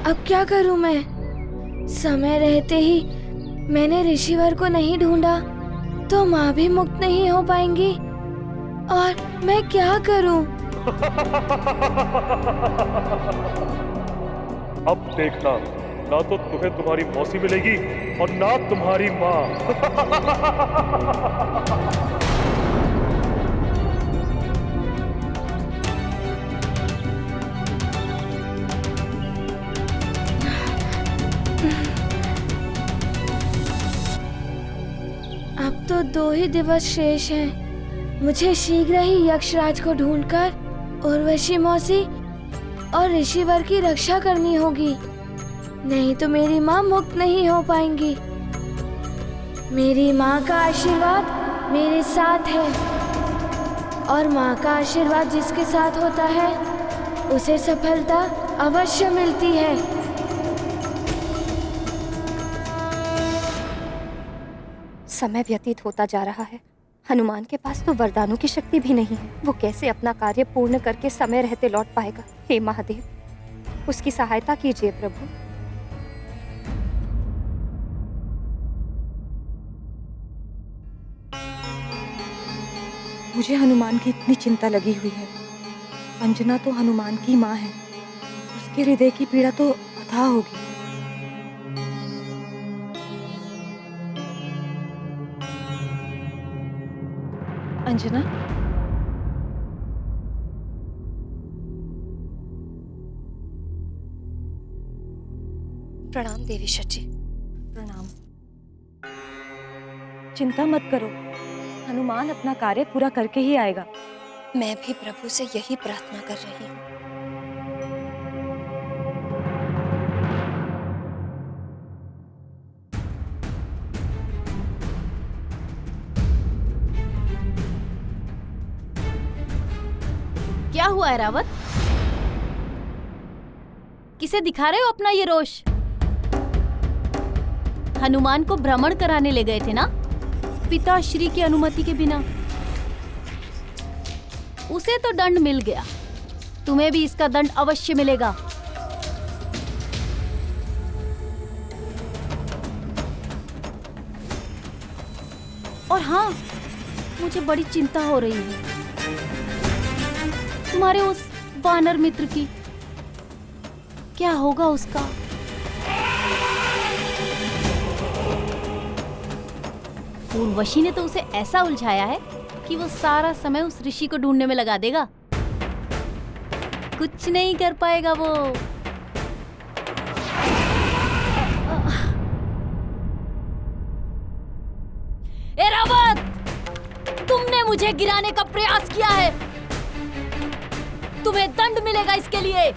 अब क्या करूं मैं? समय रहते ही मैंने ऋषिवर को नहीं ढूंढा तो माँ भी मुक्त नहीं हो पाएंगी। और मैं क्या करूं? अब देखना, ना तो तुम्हें तुम्हारी मौसी मिलेगी और ना तुम्हारी माँ। अब तो 2 ही दिवस शेष हैं। मुझे शीघ्र ही यक्षराज को ढूंढकर उर्वशी मौसी और ऋषिवर की रक्षा करनी होगी, नहीं तो मेरी माँ मुक्त नहीं हो पाएंगी। मेरी माँ का आशीर्वाद मेरे साथ है और माँ का आशीर्वाद जिसके साथ होता है उसे सफलता अवश्य मिलती है। समय व्यतीत होता जा रहा है। हनुमान के पास तो वरदानों की शक्ति भी नहीं है। वो कैसे अपना कार्य पूर्ण करके समय रहते लौट पाएगा? हे महादेव, उसकी सहायता कीजिए प्रभु। मुझे हनुमान की इतनी चिंता लगी हुई है। अंजना तो हनुमान की माँ है, उसके हृदय की पीड़ा तो अथाह होगी। अंजना, प्रणाम देवी शची। प्रणाम। चिंता मत करो, हनुमान अपना कार्य पूरा करके ही आएगा। मैं भी प्रभु से यही प्रार्थना कर रही हूँ। क्या हुआ है रावत? किसे दिखा रहे हो अपना ये रोष? हनुमान को भ्रमण कराने ले गए थे ना, पिताश्री की अनुमति के बिना। उसे तो दंड मिल गया, तुम्हें भी इसका दंड अवश्य मिलेगा। हाँ, मुझे बड़ी चिंता हो रही है तुम्हारे उस वानर मित्र की। क्या होगा उसका? उर्वशी ने तो उसे ऐसा उलझाया है कि वो सारा समय उस ऋषि को ढूंढने में लगा देगा। कुछ नहीं कर पाएगा वो। एरावत, तुमने मुझे गिराने का प्रयास किया है, तुम्हें दंड मिलेगा इसके लिए।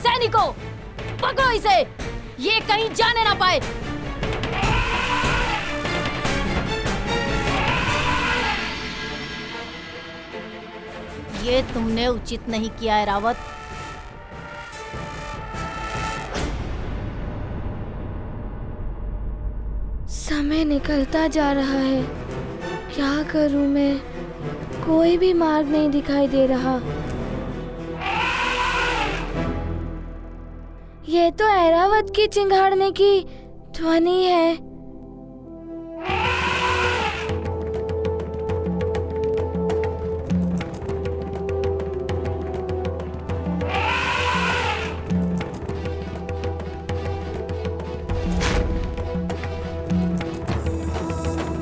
सैनिकों, पकड़ो इसे, ये कहीं जाने ना पाए। ये तुमने उचित नहीं किया है रावत। समय निकलता जा रहा है, क्या करूं मैं? कोई भी मार्ग नहीं दिखाई दे रहा। ये तो ऐरावत की चिंगाड़ने की ध्वनि है।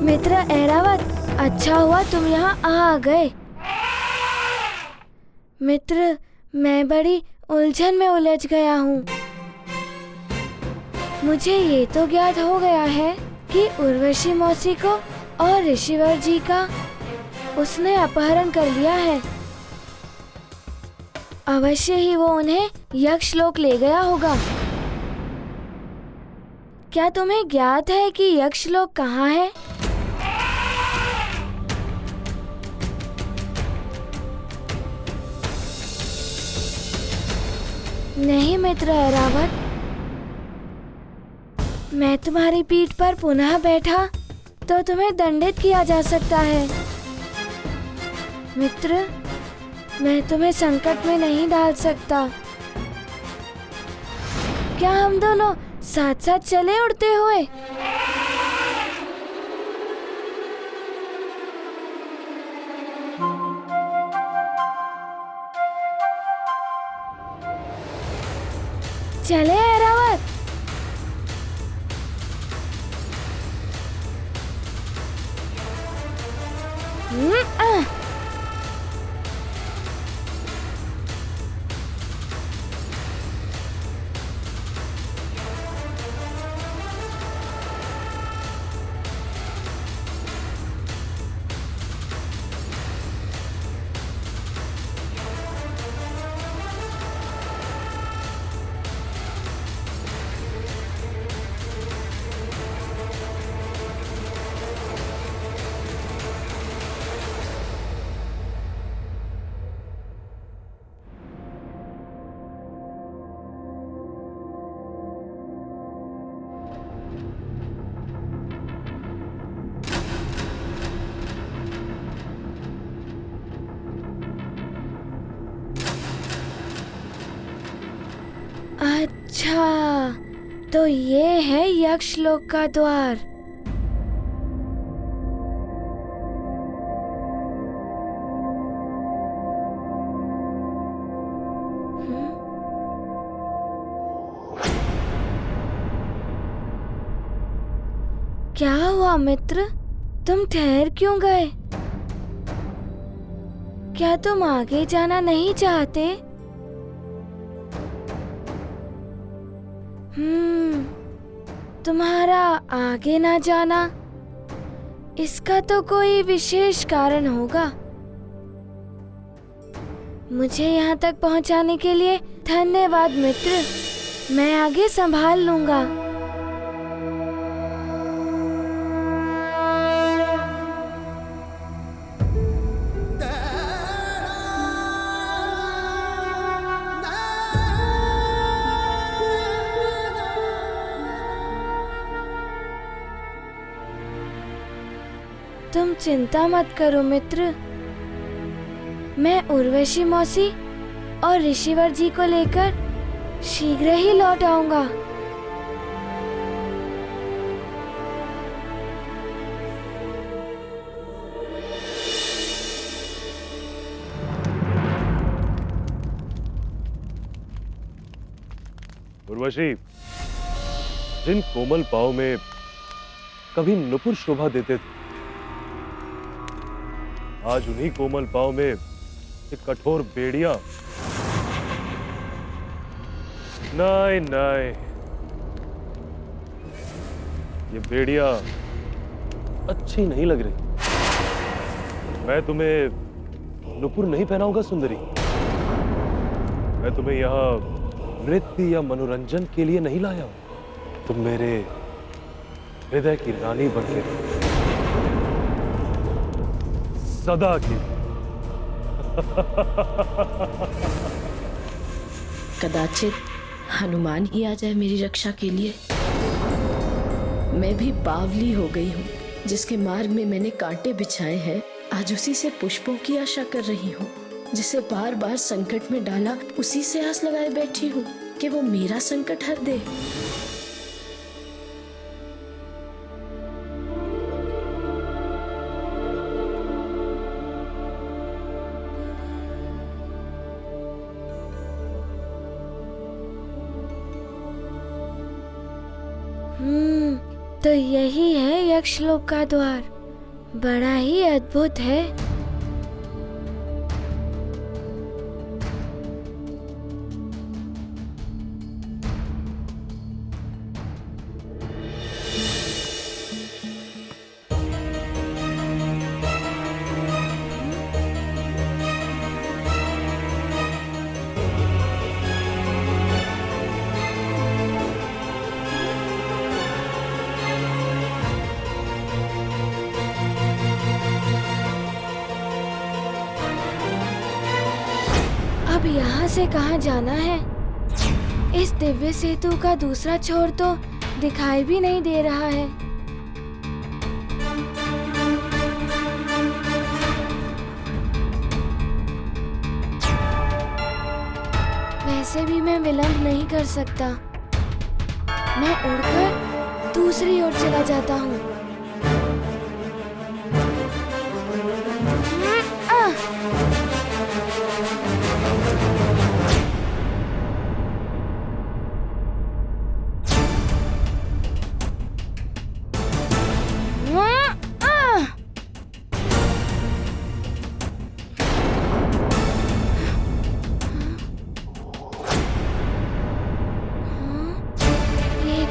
मित्र ऐरावत, अच्छा हुआ तुम यहाँ आ गए। मित्र, मैं बड़ी उलझन में उलझ गया हूँ। मुझे ये तो ज्ञात हो गया है कि उर्वशी मौसी को और ऋषिवर जी का उसने अपहरण कर लिया है। अवश्य ही वो उन्हें यक्षलोक ले गया होगा। क्या तुम्हें ज्ञात है कि यक्षलोक कहाँ है? नहीं मित्र ऐरावत, मैं तुम्हारी पीठ पर पुनः बैठा तो तुम्हें दंडित किया जा सकता है। मित्र, मैं तुम्हें संकट में नहीं डाल सकता। क्या हम दोनों साथ साथ चले उड़ते हुए? चले ऐरावत। अच्छा, तो ये है यक्षलोक का द्वार। क्या हुआ मित्र, तुम ठहर क्यों गए? क्या तुम आगे जाना नहीं चाहते? तुम्हारा आगे ना जाना, इसका तो कोई विशेष कारण होगा। मुझे यहाँ तक पहुँचाने के लिए धन्यवाद मित्र, मैं आगे संभाल लूंगा। तुम चिंता मत करो मित्र, मैं उर्वशी मौसी और ऋषिवर जी को लेकर शीघ्र ही लौट आऊंगा। उर्वशी, जिन कोमल पाँव में कभी नुपुर शोभा देते थे, आज उन्हीं कोमल पाँव में एक कठोर बेड़िया। नहीं नहीं, ये बेड़िया अच्छी नहीं लग रही। मैं तुम्हें नुपुर नहीं पहनाऊंगा सुंदरी। मैं तुम्हें यहाँ नृत्य या मनोरंजन के लिए नहीं लाया हूं। तुम मेरे हृदय की रानी बनके सदा की। कदाचित हनुमान ही आ जाए मेरी रक्षा के लिए। मैं भी बावली हो गई हूँ। जिसके मार्ग में मैंने कांटे बिछाए हैं, आज उसी से पुष्पों की आशा कर रही हूँ। जिसे बार बार संकट में डाला, उसी से आस लगाए बैठी हूँ कि वो मेरा संकट हर दे। तो यही है यक्षलोक का द्वार। बड़ा ही अद्भुत है। अब यहाँ से कहाँ जाना है? इस दिव्य सेतु का दूसरा छोर तो दिखाई भी नहीं दे रहा है। वैसे भी मैं विलंब नहीं कर सकता। मैं उड़कर दूसरी ओर चला जाता हूँ।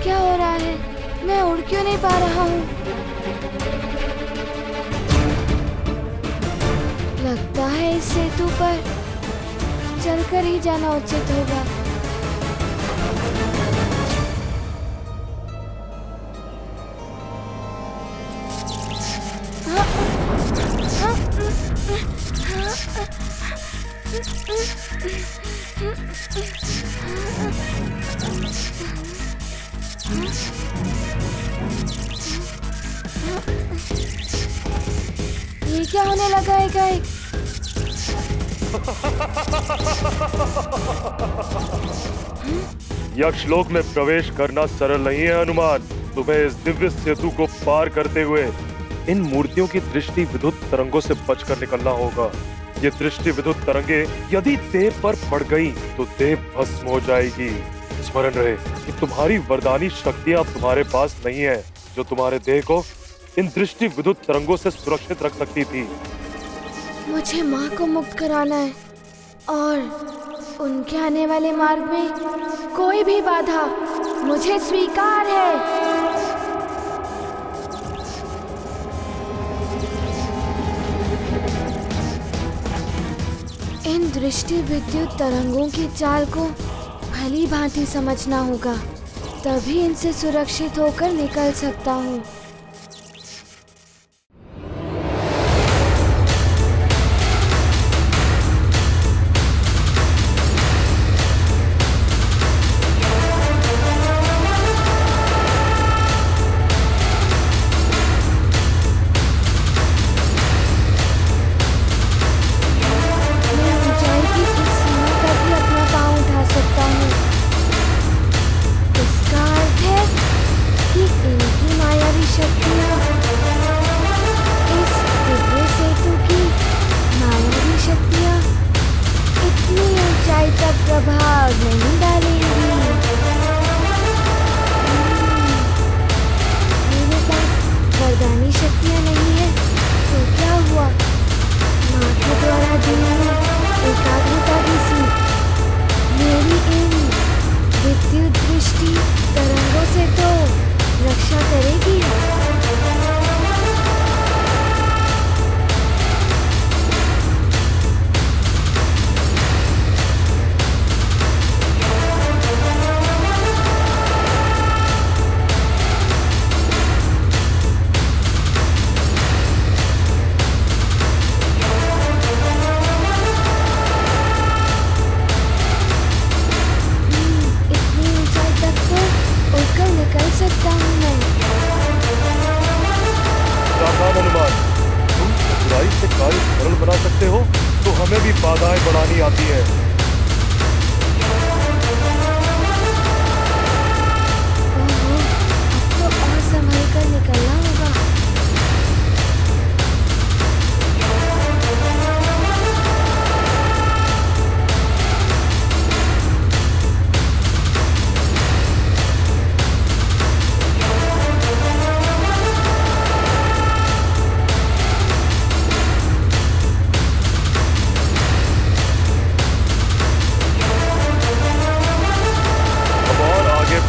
क्या हो रहा है? मैं उड़ क्यों नहीं पा रहा हूँ? लगता है इस सेतु पर चलकर ही जाना उचित होगा। ये क्या होने लगा है गाइस? यक्षलोक में प्रवेश करना सरल नहीं है हनुमान। तुम्हें इस दिव्य सेतु को पार करते हुए इन मूर्तियों की दृष्टि विद्युत तरंगों से बचकर निकलना होगा। ये दृष्टि विद्युत तरंगे यदि देह पर पड़ गई तो देह भस्म हो जाएगी। स्मरण रहे कि तुम्हारी वरदानी शक्तियां तुम्हारे पास नहीं है, जो तुम्हारे देह को इन दृष्टि विद्युत तरंगों से सुरक्षित रख सकती थी। मुझे माँ को मुक्त कराना है और उनके आने वाले मार्ग में कोई भी बाधा मुझे स्वीकार है। इन दृष्टि विद्युत तरंगों की चाल को भली भांति समझना होगा, तभी इनसे सुरक्षित होकर निकल सकता हूँ। सरल बना सकते हो तो हमें भी बाधाएं बढ़ानी आती है। तो और संभल कर निकलना होगा।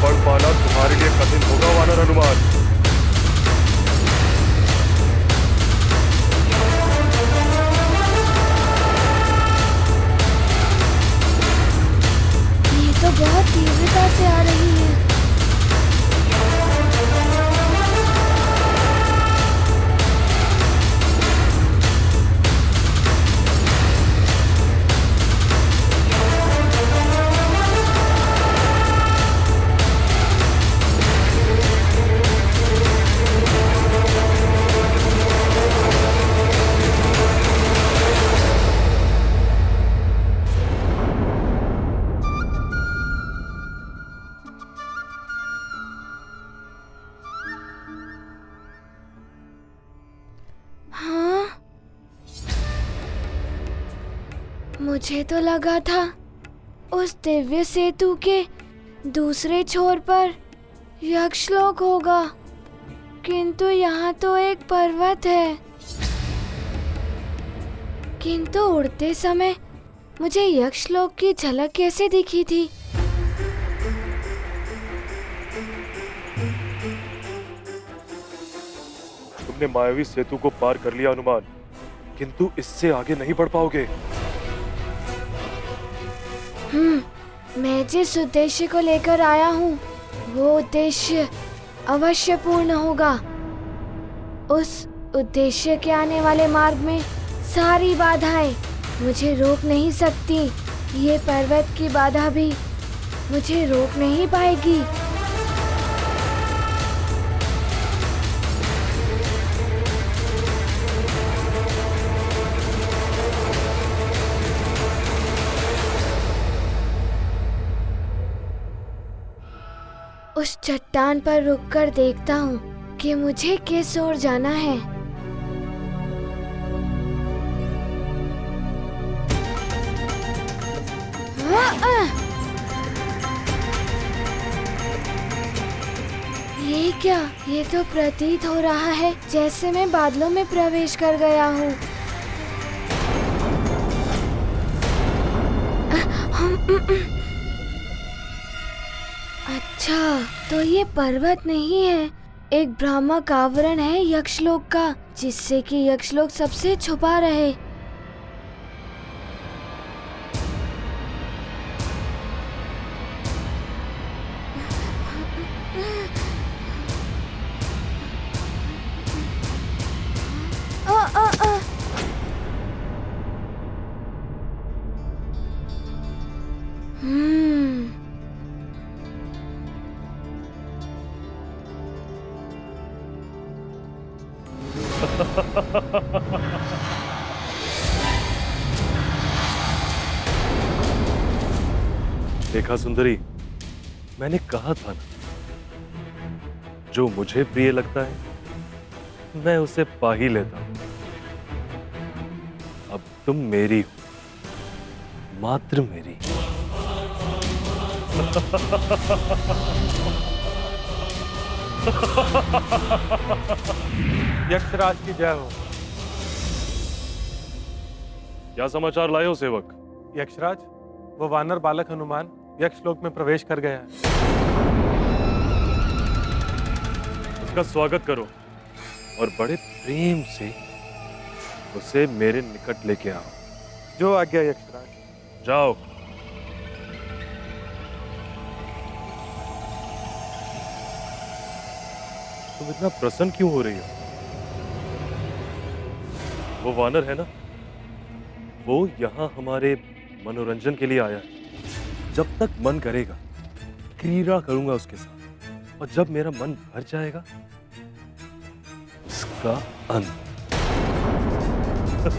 बढ़ पाना तुम्हारे लिए कठिन होगा वानर हनुमान। ये तो बहुत तीव्रता से आ रही है। मुझे तो लगा था उस दिव्य सेतु के दूसरे छोर पर यक्षलोक होगा, किंतु यहाँ तो एक पर्वत है। किंतु उड़ते समय मुझे यक्षलोक की झलक कैसे दिखी थी? तुमने मायावी सेतु को पार कर लिया हनुमान, किंतु इससे आगे नहीं बढ़ पाओगे। मैं जिस उद्देश्य को लेकर आया हूँ वो उद्देश्य अवश्य पूर्ण होगा। उस उद्देश्य के आने वाले मार्ग में सारी बाधाएं मुझे रोक नहीं सकती। ये पर्वत की बाधा भी मुझे रोक नहीं पाएगी। उस चट्टान पर रुककर देखता हूँ कि मुझे किस ओर जाना है। ये क्या? ये तो प्रतीत हो रहा है जैसे मैं बादलों में प्रवेश कर गया हूँ। अच्छा, तो ये पर्वत नहीं है, एक भ्रामक आवरण है यक्षलोक का, जिससे कि यक्षलोक सबसे छुपा रहे। देखा सुंदरी, मैंने कहा था ना, जो मुझे प्रिय लगता है मैं उसे पा ही लेता हूं। अब तुम मेरी हो, मात्र मेरी। यक्षराज की जय हो। क्या समाचार लाए हो सेवक? यक्षराज, वो वानर बालक हनुमान यक्षलोक में प्रवेश कर गया है। उसका स्वागत करो और बड़े प्रेम से उसे मेरे निकट लेके आओ। जो आज्ञा यक्षराज। जाओ। तुम इतना प्रसन्न क्यों हो रही हो? वो वानर है ना, वो यहाँ हमारे मनोरंजन के लिए आया है। जब तक मन करेगा क्रीड़ा करूंगा उसके साथ, और जब मेरा मन भर जाएगा उसका अंत। उर्वशी,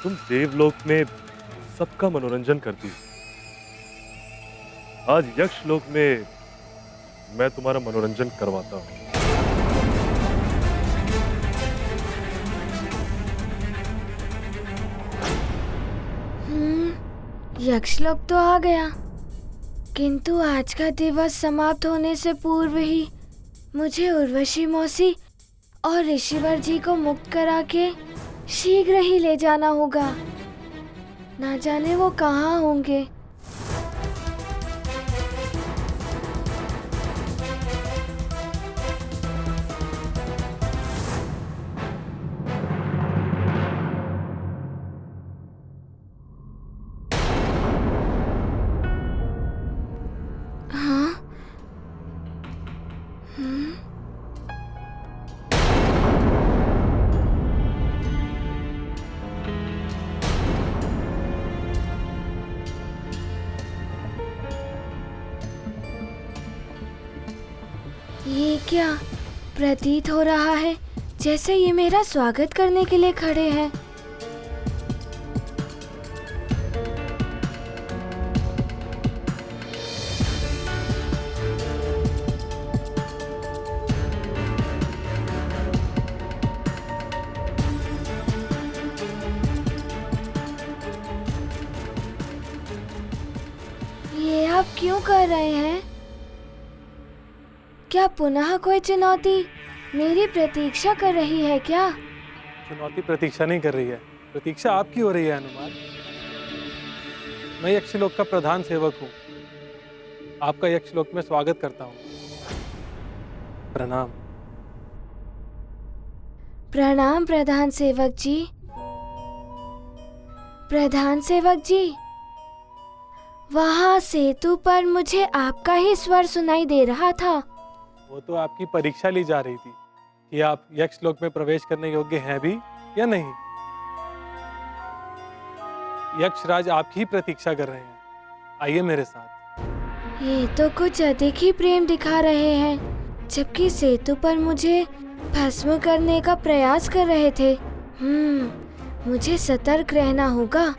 तुम देवलोक में सबका मनोरंजन करती हो। आज यक्ष लोक में मैं तुम्हारा मनोरंजन करवाता हूं। यक्षलोक तो आ गया, किंतु आज का दिवस समाप्त होने से पूर्व ही मुझे उर्वशी मौसी और ऋषिवर जी को मुक्त करा के शीघ्र ही ले जाना होगा। ना जाने वो कहाँ होंगे। हाँ? ये क्या प्रतीत हो रहा है, जैसे ये मेरा स्वागत करने के लिए खड़े हैं। ये आप क्यों कर रहे हैं? क्या पुनः कोई चुनौती मेरी प्रतीक्षा कर रही है क्या? चुनौती प्रतीक्षा नहीं कर रही है, प्रतीक्षा आपकी हो रही है हनुमान। मैं यक्षलोक का प्रधान सेवक हूँ, आपका यक्षलोक में स्वागत करता हूँ। प्रणाम। प्रणाम प्रधान सेवक जी। प्रधान सेवक जी, वहाँ सेतु पर मुझे आपका ही स्वर सुनाई दे रहा था। वो तो आपकी परीक्षा ली जा रही थी कि आप यक्षलोक में प्रवेश करने योग्य हैं भी या नहीं। यक्षराज आपकी ही प्रतीक्षा कर रहे हैं, आइए मेरे साथ। ये तो कुछ अधिक ही प्रेम दिखा रहे हैं, जबकि सेतु पर मुझे भस्म करने का प्रयास कर रहे थे। मुझे सतर्क रहना होगा,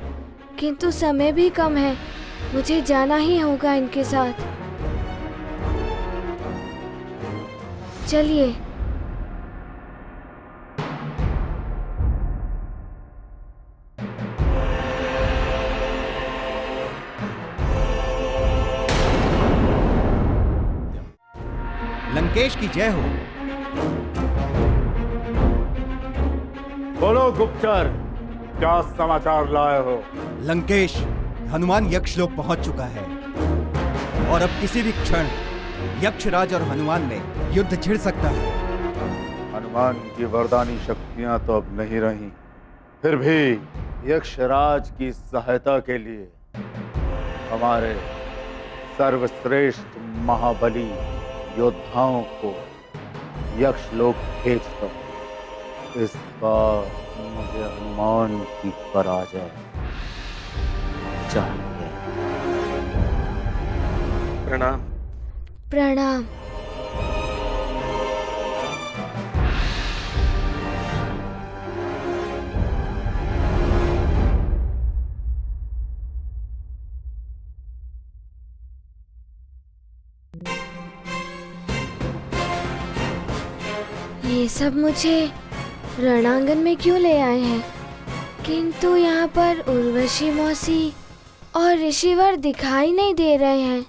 किंतु समय भी कम है, मुझे जाना ही होगा इनके साथ। चलिए। लंकेश की जय हो। बोलो गुप्तचर, क्या समाचार लाए हो? लंकेश, हनुमान यक्षलोक पहुंच चुका है और अब किसी भी क्षण यक्षराज और हनुमान में युद्ध छिड़ सकता है। हनुमान की वरदानी शक्तियां तो अब नहीं रही, फिर भी यक्षराज की सहायता के लिए हमारे सर्वश्रेष्ठ महाबली योद्धाओं को यक्षलोक भेज दो। इस बार मुझे हनुमान की पराजय चाहिए। प्रणाम। प्रणाम। ये सब मुझे रणांगन में क्यों ले आए हैं? किंतु यहाँ पर उर्वशी मौसी और ऋषिवर दिखाई नहीं दे रहे हैं।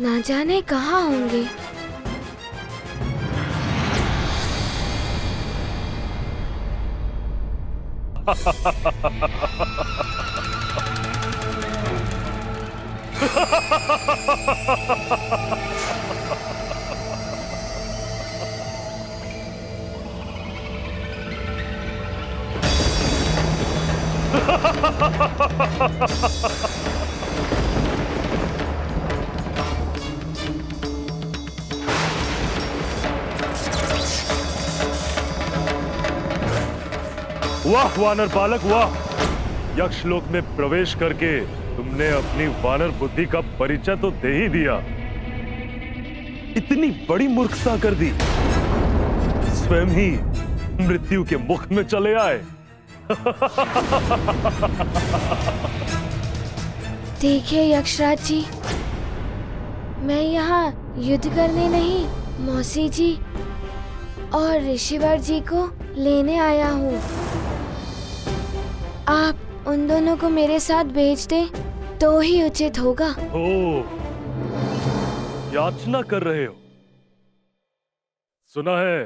ना जाने कहाँ होंगे। वाह वानर बालक वाह! यक्षलोक में प्रवेश करके तुमने अपनी वानर बुद्धि का परिचय तो दे ही दिया। इतनी बड़ी मूर्खता कर दी, स्वयं ही मृत्यु के मुख में चले आए। देखिए यक्षराज जी, मैं यहाँ युद्ध करने नहीं, मौसी जी और ऋषिवर जी को लेने आया हूँ। आप उन दोनों को मेरे साथ भेज दें तो ही उचित होगा। ओ, याचना कर रहे हो? सुना है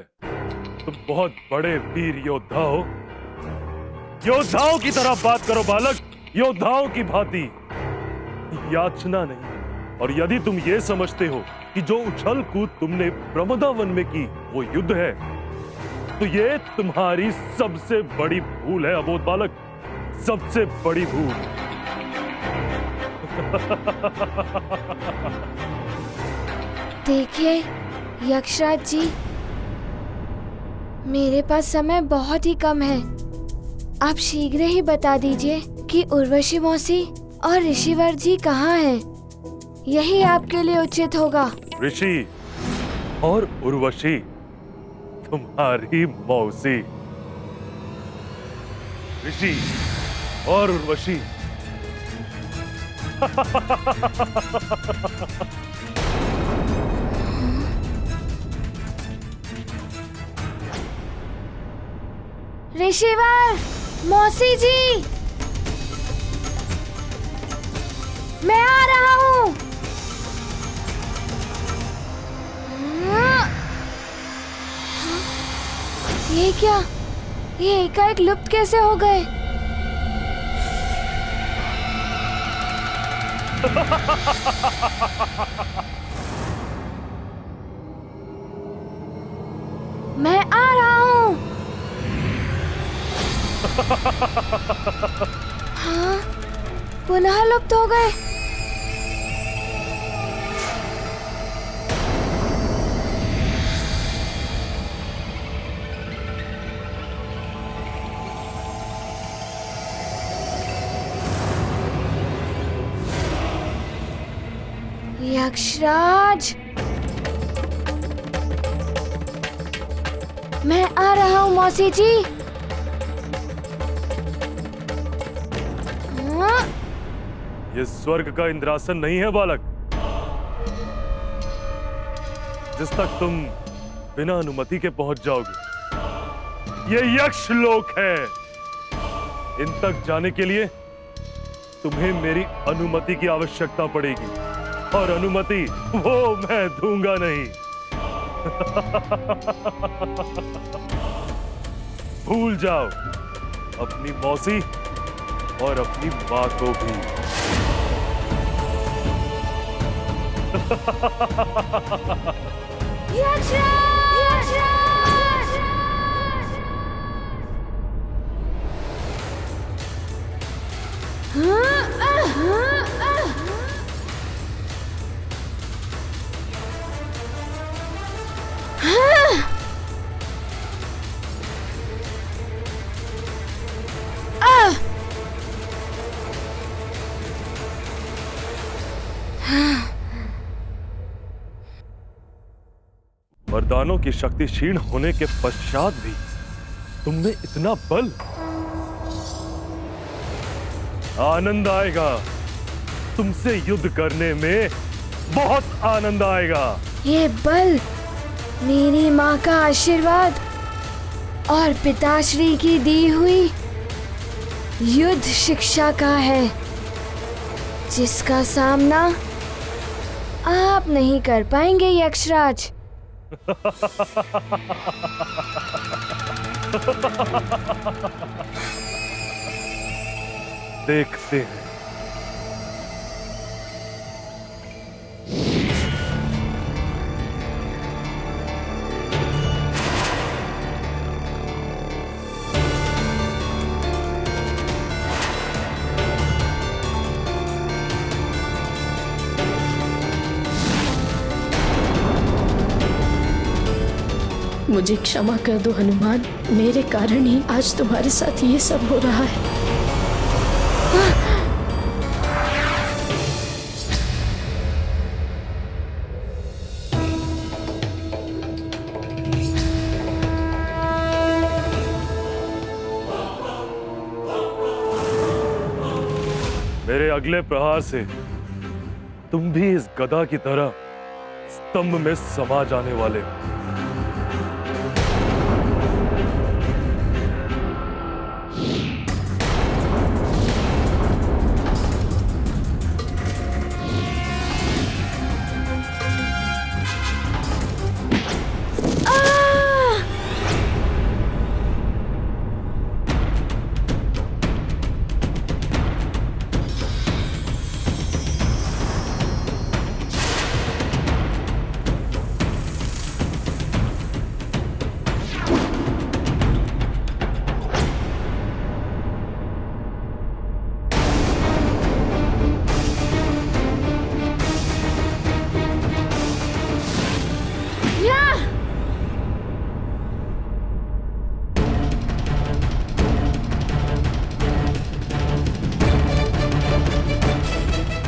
तुम बहुत बड़े वीर योद्धा हो। योद्धाओं की तरह बात करो बालक, योद्धाओं की भांति, याचना नहीं। और यदि तुम ये समझते हो कि जो उछल कूद तुमने प्रमदावन में की वो युद्ध है, तो ये तुम्हारी सबसे बड़ी भूल है अबोध बालक, सबसे बड़ी भूल। देखिए यक्षराज जी, मेरे पास समय बहुत ही कम है। आप शीघ्र ही बता दीजिए कि उर्वशी मौसी और ऋषिवर जी कहाँ हैं। यही आपके लिए उचित होगा। ऋषि और उर्वशी तुम्हारी मौसी, ऋषि और उर्वशी। ऋषिवर, मौसी जी, मैं आ रहा हूँ। ये क्या? ये एकाएक लुप्त कैसे हो गए? मैं आ रहा हूँ। हाँ, पुनः लुप्त हो गए। यक्षराज, मैं आ रहा हूँ मौसी जी। ये स्वर्ग का इंद्रासन नहीं है बालक, जिस तक तुम बिना अनुमति के पहुंच जाओगे। ये यक्ष लोक है। इन तक जाने के लिए तुम्हें मेरी अनुमति की आवश्यकता पड़ेगी, और अनुमति वो मैं दूंगा नहीं। भूल जाओ अपनी मौसी और अपनी माँ को भी। वरदानों की शक्ति क्षीण होने के पश्चात भी तुमने इतना बल। आनंद आएगा तुमसे युद्ध करने में, बहुत आनंद आएगा। ये बल मेरी माँ का आशीर्वाद और पिताश्री की दी हुई युद्ध शिक्षा का है, जिसका सामना आप नहीं कर पाएंगे यक्षराज। देखते हैं। मुझे क्षमा कर दो हनुमान, मेरे कारण ही आज तुम्हारे साथ ये सब हो रहा है। मेरे अगले प्रहार से तुम भी इस गदा की तरह स्तंभ में समा जाने वाले हो।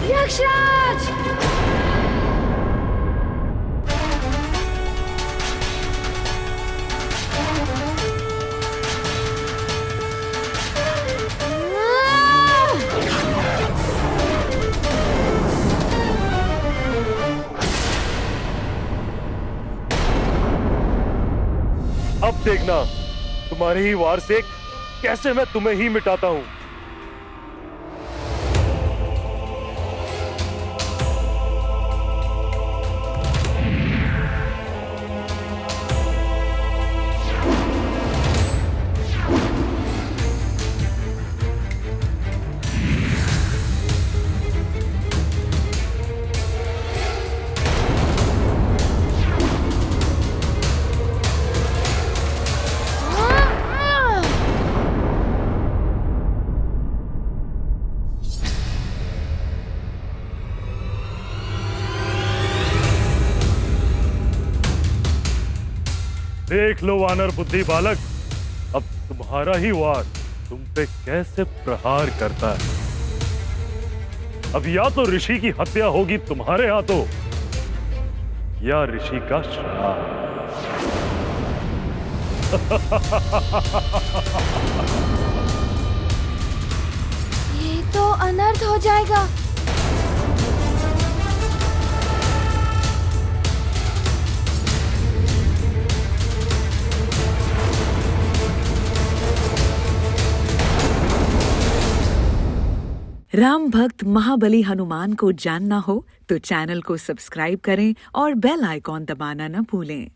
यक्षराज! अब देखना तुम्हारे ही वार से कैसे मैं तुम्हें ही मिटाता हूं। देख लो वानर बुद्धि बालक, अब तुम्हारा ही वार तुम पे कैसे प्रहार करता है। अब या तो ऋषि की हत्या होगी तुम्हारे हाथों या ऋषि का श्राप। ये तो अनर्थ हो जाएगा। राम भक्त महाबली हनुमान को जानना हो तो चैनल को सब्सक्राइब करें और बेल आइकॉन दबाना न भूलें।